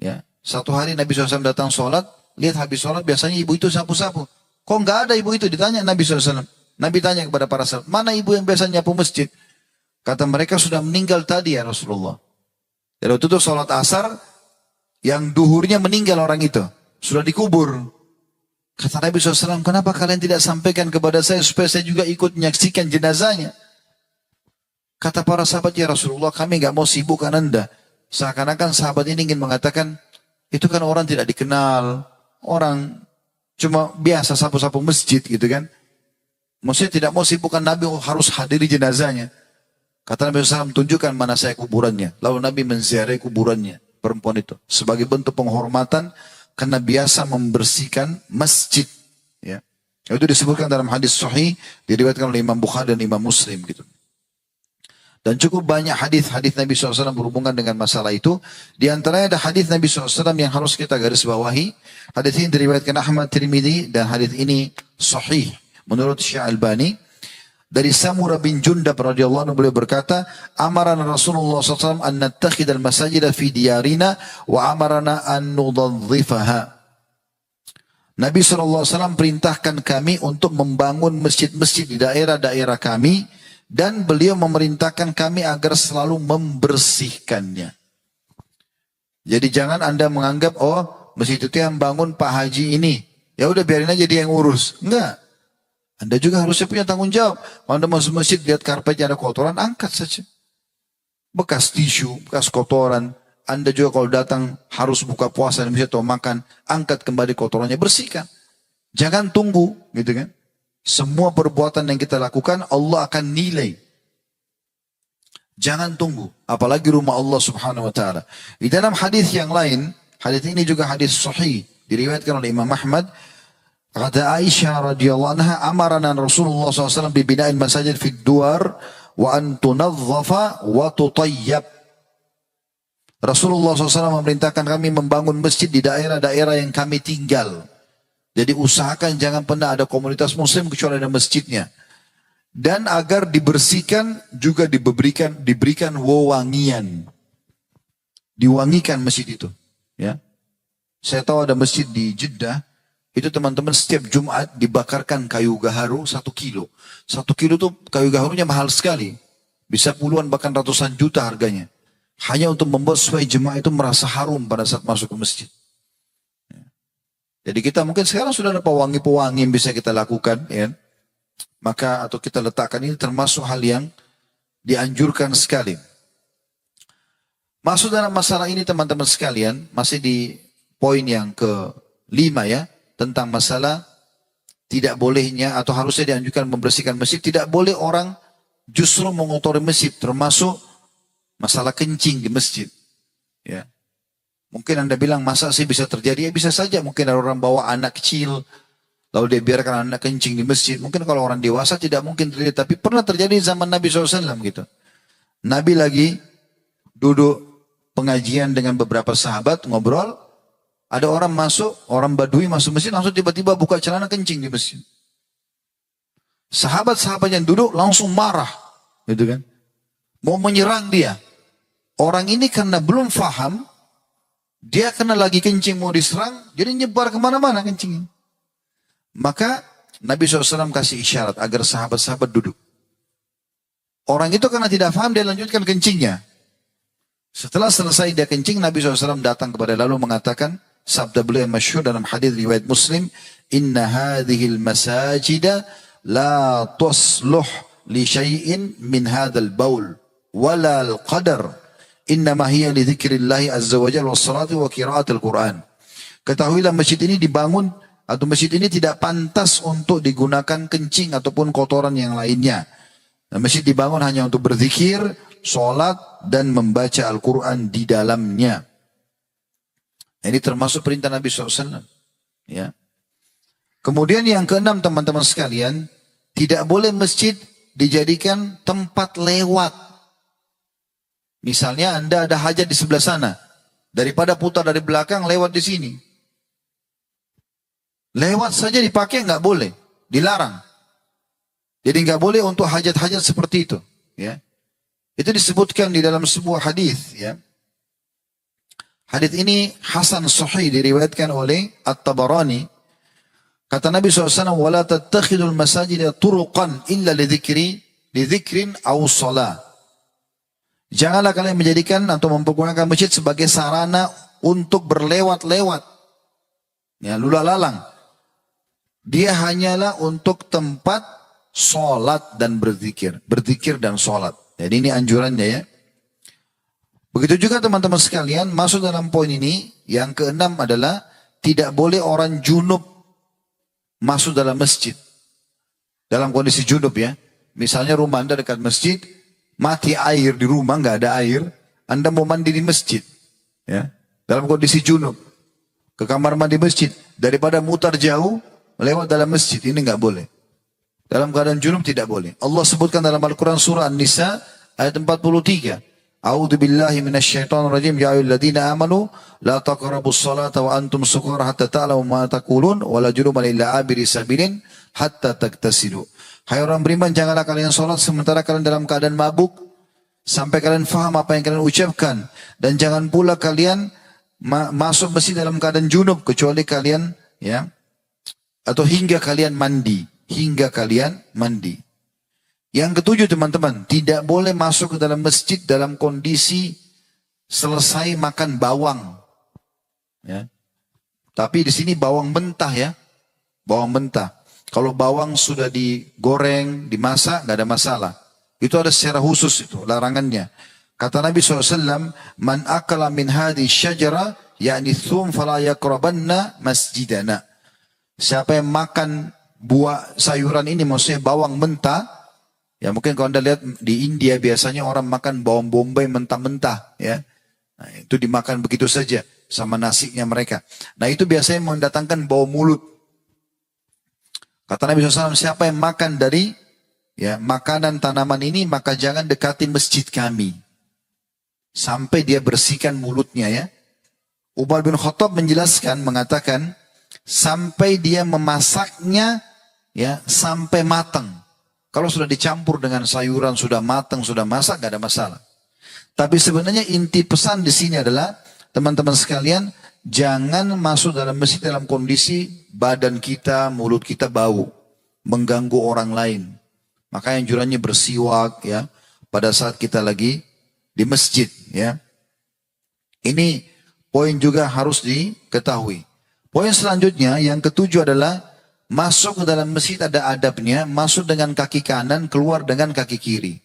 ya, satu hari Nabi SAW datang sholat, lihat habis sholat biasanya ibu itu sapu-sapu. Kok nggak ada ibu itu? Ditanya Nabi SAW. Nabi tanya kepada para sahabat, mana ibu yang biasa nyapu masjid? Kata mereka sudah meninggal tadi ya Rasulullah. Jadi waktu itu sholat asar, yang duhurnya meninggal orang itu. Sudah dikubur. Kata Nabi SAW, kenapa kalian tidak sampaikan kepada saya supaya saya juga ikut menyaksikan jenazahnya? Kata para sahabat, ya Rasulullah, kami nggak mau sibukkan Anda. Seakan-akan sahabat ini ingin mengatakan, itu kan orang tidak dikenal, orang cuma biasa sapu-sapu masjid gitu kan. Maksudnya tidak mau sibukkan Nabi harus hadiri jenazahnya. Kata Nabi SAW, tunjukkan mana saya kuburannya. Lalu Nabi menziarahi kuburannya, perempuan itu. Sebagai bentuk penghormatan, karena biasa membersihkan masjid. Ya. Itu disebutkan dalam hadis sahih, diriwayatkan oleh Imam Bukhari dan Imam Muslim gitu. Dan cukup banyak hadis-hadis Nabi SAW berhubungan dengan masalah itu. Di antaranya ada hadis Nabi SAW yang harus kita garis bawahi. Hadis ini diriwayatkan Ahmad Tirmidzi dan hadis ini sahih menurut Syekh Albani. Dari Samurah bin Jundab radhiyallahu anhu beliau berkata, amarana Rasulullah SAW an nattakhidal masajida fi diyarina wa amarana an nudadhifaha. Nabi SAW perintahkan kami untuk membangun masjid-masjid di daerah-daerah kami dan beliau memerintahkan kami agar selalu membersihkannya. Jadi jangan Anda menganggap, oh masjid itu yang bangun Pak Haji ini, ya udah biarin aja dia yang urus. Enggak. Anda juga harusnya punya tanggung jawab. Kalau Anda masuk masjid, lihat karpetnya ada kotoran, angkat saja. Bekas tisu, bekas kotoran. Anda juga kalau datang harus buka puasa dan bisa atau makan, angkat kembali kotorannya, bersihkan. Jangan tunggu, gitu kan. Semua perbuatan yang kita lakukan, Allah akan nilai. Jangan tunggu. Apalagi rumah Allah subhanahu wa ta'ala. Di dalam hadis yang lain, hadis ini juga hadis sahih. Diriwayatkan oleh Imam Ahmad. Kata Aisyah radhiyallahu anha, amarana Rasulullah SAW bibina'in masajid fid duar wa an tunadzafa wa tutayyab. Rasulullah SAW memerintahkan kami membangun masjid di daerah-daerah yang kami tinggal. Jadi usahakan jangan pernah ada komunitas muslim kecuali ada masjidnya. Dan agar dibersihkan juga diberikan wewangian. Diwangikan masjid itu. Ya. Saya tahu ada masjid di Jeddah. Itu teman-teman setiap Jumat dibakarkan kayu gaharu 1 kilo. 1 kilo itu kayu gaharunya mahal sekali. Bisa puluhan bahkan ratusan juta harganya. Hanya untuk membuat supaya jemaah itu merasa harum pada saat masuk ke masjid. Jadi kita mungkin sekarang sudah ada pewangi-pewangi yang bisa kita lakukan. Ya. Maka atau kita letakkan ini termasuk hal yang Dianjurkan sekali. Masuk dalam masalah ini teman-teman sekalian, masih di poin yang ke-5 ya, tentang masalah tidak bolehnya atau harusnya dianjurkan membersihkan masjid. Tidak boleh orang justru mengotori masjid, termasuk masalah kencing di masjid. Ya. Mungkin Anda bilang, masa sih bisa terjadi? Ya bisa saja, mungkin ada orang bawa anak kecil, lalu dia biarkan anak kencing di masjid. Mungkin kalau orang dewasa tidak mungkin terjadi, tapi pernah terjadi di zaman Nabi SAW gitu. Nabi lagi duduk pengajian dengan beberapa sahabat, ngobrol, ada orang masuk, orang Badui masuk masjid, langsung tiba-tiba buka celana kencing di masjid. Sahabat-sahabat yang duduk langsung marah, gitu kan? Mau menyerang dia. Orang ini karena belum faham, dia karena lagi kencing mau diserang, jadi nyebar kemana-mana kencingnya. Maka Nabi SAW kasih isyarat agar sahabat-sahabat duduk. Orang itu karena tidak faham, dia lanjutkan kencingnya. Setelah selesai dia kencing, Nabi SAW datang kepada lalu mengatakan, sabda beliau yang masyhur dalam hadis riwayat Muslim, inna hadhil masajida la tusluh li syai'in min hadzal baul wala al-qadar innama hiya li dzikrillah azza wa jalla was salati wa qiraatil Quran. Ketahuilah masjid ini dibangun atau masjid ini tidak pantas untuk digunakan kencing ataupun kotoran yang lainnya. Nah, masjid dibangun hanya untuk berzikir, sholat dan membaca Al-Quran di dalamnya. Ini termasuk perintah Nabi SAW. Ya. Kemudian yang keenam teman-teman sekalian, tidak boleh masjid dijadikan tempat lewat. Misalnya Anda ada hajat di sebelah sana, daripada putar dari belakang lewat di sini. Lewat saja dipakai nggak boleh, dilarang. Jadi nggak boleh untuk hajat-hajat seperti itu. Ya. Itu disebutkan di dalam sebuah hadis. Ya. Hadis ini hasan sahih diriwayatkan oleh At-Tabarani. Kata Nabi SAW, وَلَا تَتَّخِذُوا الْمَسَاجِدَ طُرُقًا إِلَّا لِذِكْرٍ أَوْ صَلَاةٍ. Janganlah kalian menjadikan atau mempergunakan masjid sebagai sarana untuk berlewat-lewat. Ya, lula-lalang. Dia hanyalah untuk tempat sholat dan berzikir. Berzikir dan sholat. Jadi ini anjurannya ya. Begitu juga teman-teman sekalian, masuk dalam poin ini, yang keenam adalah tidak boleh orang junub masuk dalam masjid. Dalam kondisi junub ya. Misalnya rumah Anda dekat masjid, mati air di rumah, nggak ada air, Anda mau mandi di masjid. Ya. Dalam kondisi junub. Ke kamar mandi masjid. Daripada mutar jauh, lewat dalam masjid. Ini nggak boleh. Dalam keadaan junub tidak boleh. Allah sebutkan dalam Al-Quran surah An-Nisa ayat 43. A'udzu billahi minasyaitonir rajim. Ya ayyuhalladzina amanu la taqrabus salata wa antum sukara hatta ta'lamu ma taqulun wa la junuban illa abiri sabilin hatta tagtasilu. Hai orang beriman, janganlah kalian salat sementara kalian dalam keadaan mabuk sampai kalian faham apa yang kalian ucapkan, dan jangan pula kalian masuk masjid dalam keadaan junub kecuali kalian ya atau hingga kalian mandi, Yang ketujuh teman-teman, tidak boleh masuk ke dalam masjid dalam kondisi selesai makan bawang. Ya. Tapi di sini bawang mentah ya. Bawang mentah. Kalau bawang sudah digoreng, dimasak, nggak ada masalah. Itu ada secara khusus itu, larangannya. Kata Nabi SAW, Man akala min hadhi syajara, yakni thum fala yakrabanna masjidana. Siapa yang makan buah sayuran ini, maksudnya bawang mentah, ya mungkin kalau Anda lihat di India biasanya orang makan bawang bombay mentah-mentah ya. Nah, itu dimakan begitu saja sama nasinya mereka. Nah, itu biasanya mendatangkan bau mulut. Kata Nabi SAW, siapa yang makan dari ya makanan tanaman ini, maka jangan dekati masjid kami sampai dia bersihkan mulutnya ya. Umar bin Khattab menjelaskan, mengatakan sampai dia memasaknya ya sampai matang. Kalau sudah dicampur dengan sayuran, sudah matang, sudah masak, gak ada masalah. Tapi sebenarnya inti pesan di sini adalah, teman-teman sekalian, jangan masuk dalam masjid dalam kondisi badan kita, mulut kita bau, mengganggu orang lain. Maka anjurannya bersiwak ya, pada saat kita lagi di masjid ya. Ini poin juga harus diketahui. Poin selanjutnya, yang ketujuh adalah, masuk ke dalam masjid ada adabnya, masuk dengan kaki kanan, keluar dengan kaki kiri.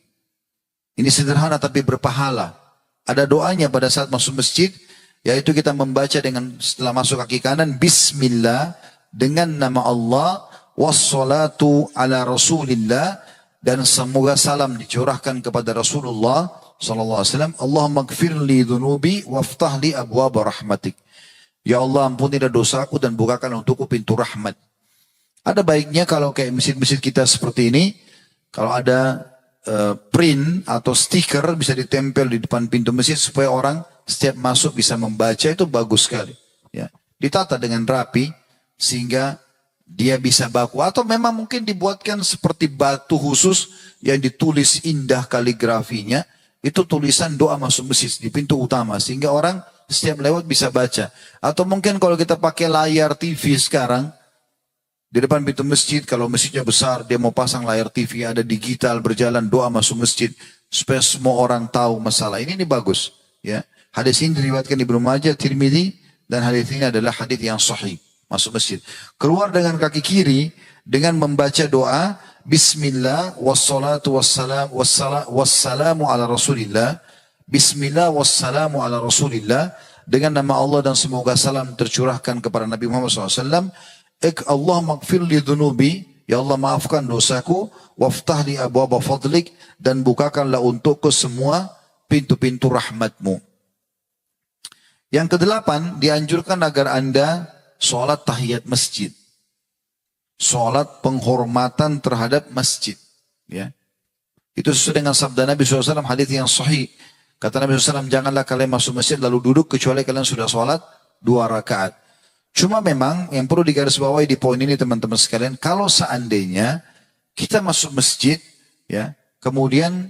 Ini sederhana tapi berpahala. Ada doanya pada saat masuk masjid, yaitu kita membaca dengan setelah masuk kaki kanan, Bismillah, dengan nama Allah, wassalatu ala Rasulillah, dan semoga salam dicurahkan kepada Rasulullah sallallahu alaihi wasallam. Allahumma gfirli dhunubi waftahli abwaaba rahmatik. Ya Allah, ampunilah dosaku dan bukakan untukku pintu rahmat. Ada baiknya kalau kayak masjid-masjid kita seperti ini, kalau ada print atau stiker bisa ditempel di depan pintu masjid supaya orang setiap masuk bisa membaca, itu bagus sekali. Ya, ditata dengan rapi sehingga dia bisa baku, atau memang mungkin dibuatkan seperti batu khusus yang ditulis indah kaligrafinya, itu tulisan doa masuk masjid di pintu utama sehingga orang setiap lewat bisa baca. Atau mungkin kalau kita pakai layar TV sekarang di depan pintu masjid, kalau masjidnya besar dia mau pasang layar TV ada digital berjalan doa masuk masjid supaya semua orang tahu masalah ini bagus. Ya, hadis ini diriwayatkan Ibnu Majah, Tirmidzi, dan hadis ini adalah hadis yang sahih. Masuk masjid, keluar dengan kaki kiri dengan membaca doa Bismillah wassalatu wassalamu ala Rasulillah. Bismillah wassalamu ala Rasulillah, dengan nama Allah dan semoga salam tercurahkan kepada Nabi Muhammad SAW. Allah maghfir li dhunubi, ya Allah maafkan dosaku, waftah li abwaaba fadlik, dan bukakanlah untukku semua pintu-pintu rahmatmu. Yang kedelapan, dianjurkan agar Anda sholat tahiyat masjid. Sholat penghormatan terhadap masjid. Ya. Itu sesuai dengan sabda Nabi SAW, hadis yang sahih. Kata Nabi SAW, janganlah kalian masuk masjid lalu duduk kecuali kalian sudah sholat 2 rakaat. Cuma memang yang perlu digarisbawahi di poin ini teman-teman sekalian, kalau seandainya kita masuk masjid, ya, kemudian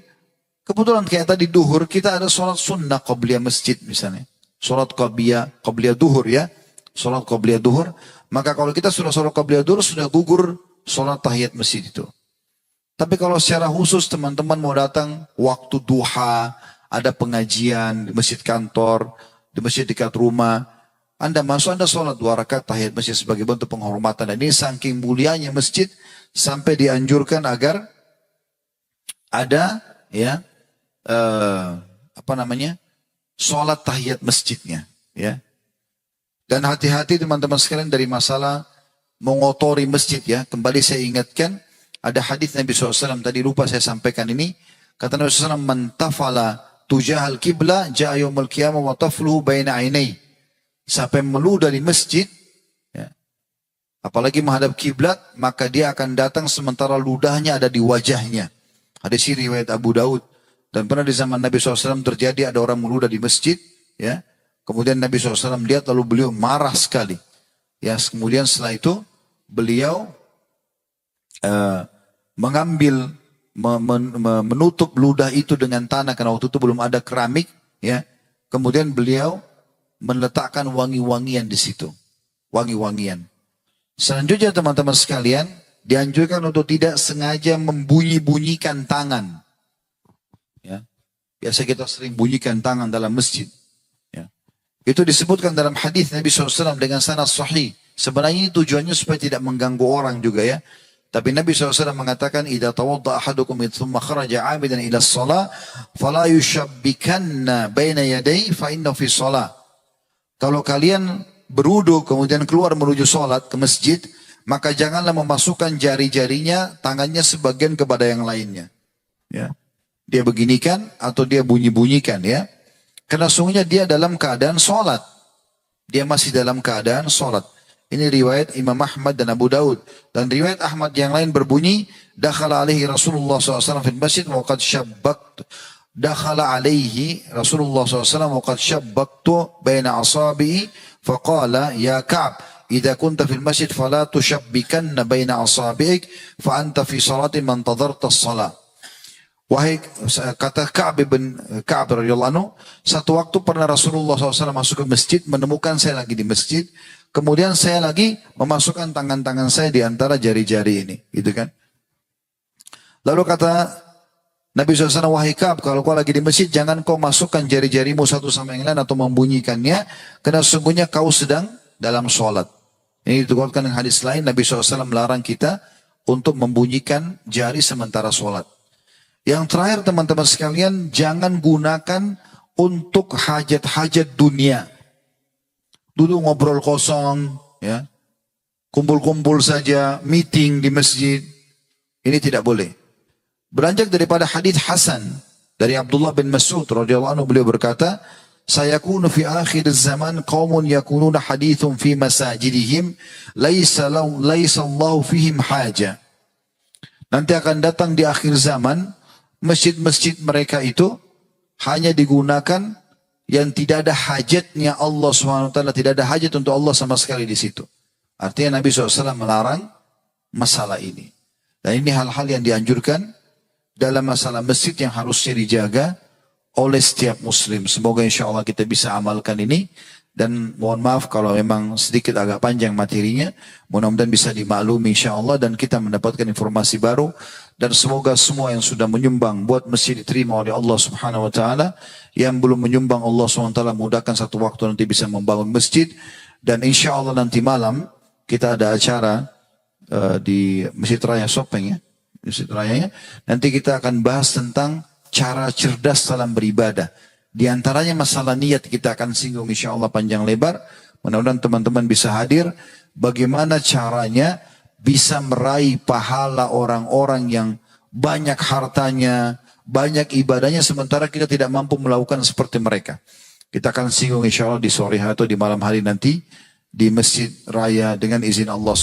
kebetulan kayak tadi duhur, kita ada sholat sunnah qabliyah masjid misalnya. Sholat qabliyah duhur ya. Sholat qabliyah duhur, maka kalau kita sudah sholat qabliyah duhur, sudah gugur sholat tahiyat masjid itu. Tapi kalau secara khusus teman-teman mau datang waktu duha, ada pengajian di masjid kantor, di masjid dekat rumah, Anda masuk, Anda sholat 2 rakaat tahiyat masjid sebagai bentuk penghormatan. Dan ini saking mulianya masjid sampai dianjurkan agar ada ya sholat tahiyat masjidnya, ya. Dan hati-hati teman-teman sekalian dari masalah mengotori masjid ya. Kembali saya ingatkan, ada hadis Nabi SAW, tadi lupa saya sampaikan ini. Kata Nabi SAW, man tafala tujahal qiblah ja'a yaumul qiyamah wa tafluhu baina ainai. Siapa yang meludah di masjid, ya, apalagi menghadap kiblat, maka dia akan datang sementara ludahnya ada di wajahnya. Hadis ini riwayat Abu Daud. Dan pernah di zaman Nabi SAW terjadi ada orang meludah di masjid, ya. Kemudian Nabi SAW lihat lalu beliau marah sekali. Ya, kemudian setelah itu beliau mengambil menutup ludah itu dengan tanah karena waktu itu belum ada keramik. Ya, kemudian beliau meletakkan wangi-wangian di situ, wangi-wangian. Selanjutnya teman-teman sekalian dianjurkan untuk tidak sengaja membunyi-bunyikan tangan. Ya, biasa kita sering bunyikan tangan dalam masjid. Itu disebutkan dalam hadis Nabi SAW dengan sanad sahih. Sebenarnya tujuannya supaya tidak mengganggu orang juga ya. Tapi Nabi SAW mengatakan, "Idza tawadda ahadukum thumma kharaja 'amidan ila shalah, fala yushabbikanna baina yadayhi fa innahu fi shalah." Kalau kalian berwudu kemudian keluar menuju salat ke masjid, maka janganlah memasukkan jari-jarinya, tangannya sebagian kepada yang lainnya. Ya. Dia beginikan atau dia bunyi-bunyikan ya. Karena sungguhnya dia dalam keadaan sholat. Dia masih dalam keadaan sholat. Ini riwayat Imam Ahmad dan Abu Daud. Dan riwayat Ahmad yang lain berbunyi, dakhala alaihi Rasulullah SAW fil masjid wa qad syabbaktu. Dakhala alaihi Rasulullah SAW wa qad syabbaktu baina asabi'i faqala ya Ka'b, idza kunta fil masjid fala tushabbikanna baina asabi'ik fa anta fi salatin man tadarta as-salah. Wahai, kata Ka'b radhiyallahu anhu, satu waktu pernah Rasulullah SAW masuk ke masjid, menemukan saya lagi di masjid, kemudian saya lagi memasukkan tangan-tangan saya di antara jari-jari ini, gitu kan? Lalu kata Nabi SAW, wahai Ka'b, kalau kau lagi di masjid, jangan kau masukkan jari-jarimu satu sama yang lain atau membunyikannya, karena sesungguhnya kau sedang dalam sholat. Ini ditukarkan dengan hadis lain, Nabi SAW melarang kita untuk membunyikan jari sementara sholat. Yang terakhir teman-teman sekalian, jangan gunakan untuk hajat-hajat dunia. Duduk ngobrol kosong, ya, kumpul-kumpul saja, meeting di masjid. Ini tidak boleh. Beranjak daripada hadits Hasan dari Abdullah bin Mas'ud radhiyallahu anhu, beliau berkata, "Sayakunu fi akhir zaman qaumun yakununa hadithun fi masajidihim laisa Allahu fihim haja." Nanti akan datang di akhir zaman, masjid-masjid mereka itu hanya digunakan yang tidak ada hajatnya Allah SWT, tidak ada hajat untuk Allah sama sekali di situ. Artinya Nabi SAW melarang masalah ini. Dan ini hal-hal yang dianjurkan dalam masalah masjid yang harusnya dijaga oleh setiap muslim. Semoga insya Allah kita bisa amalkan ini. Dan mohon maaf kalau memang sedikit agak panjang materinya. Mudah-mudahan bisa dimaklumi insya Allah. Dan kita mendapatkan informasi baru. Dan semoga semua yang sudah menyumbang buat masjid diterima oleh Allah Subhanahu Wa Taala. Yang belum menyumbang, Allah SWT mudahkan satu waktu nanti bisa membangun masjid. Dan insya Allah nanti malam kita ada acara di Masjid Raya Sopeng, ya. Masjid Raya. Nanti kita akan bahas tentang cara cerdas dalam beribadah. Di antaranya masalah niat kita akan singgung insya Allah panjang lebar. Mudah-mudahan teman-teman bisa hadir. Bagaimana caranya bisa meraih pahala orang-orang yang banyak hartanya, banyak ibadahnya, sementara kita tidak mampu melakukan seperti mereka. Kita akan singgung insya Allah di sore hari atau di malam hari nanti di Masjid Raya dengan izin Allah.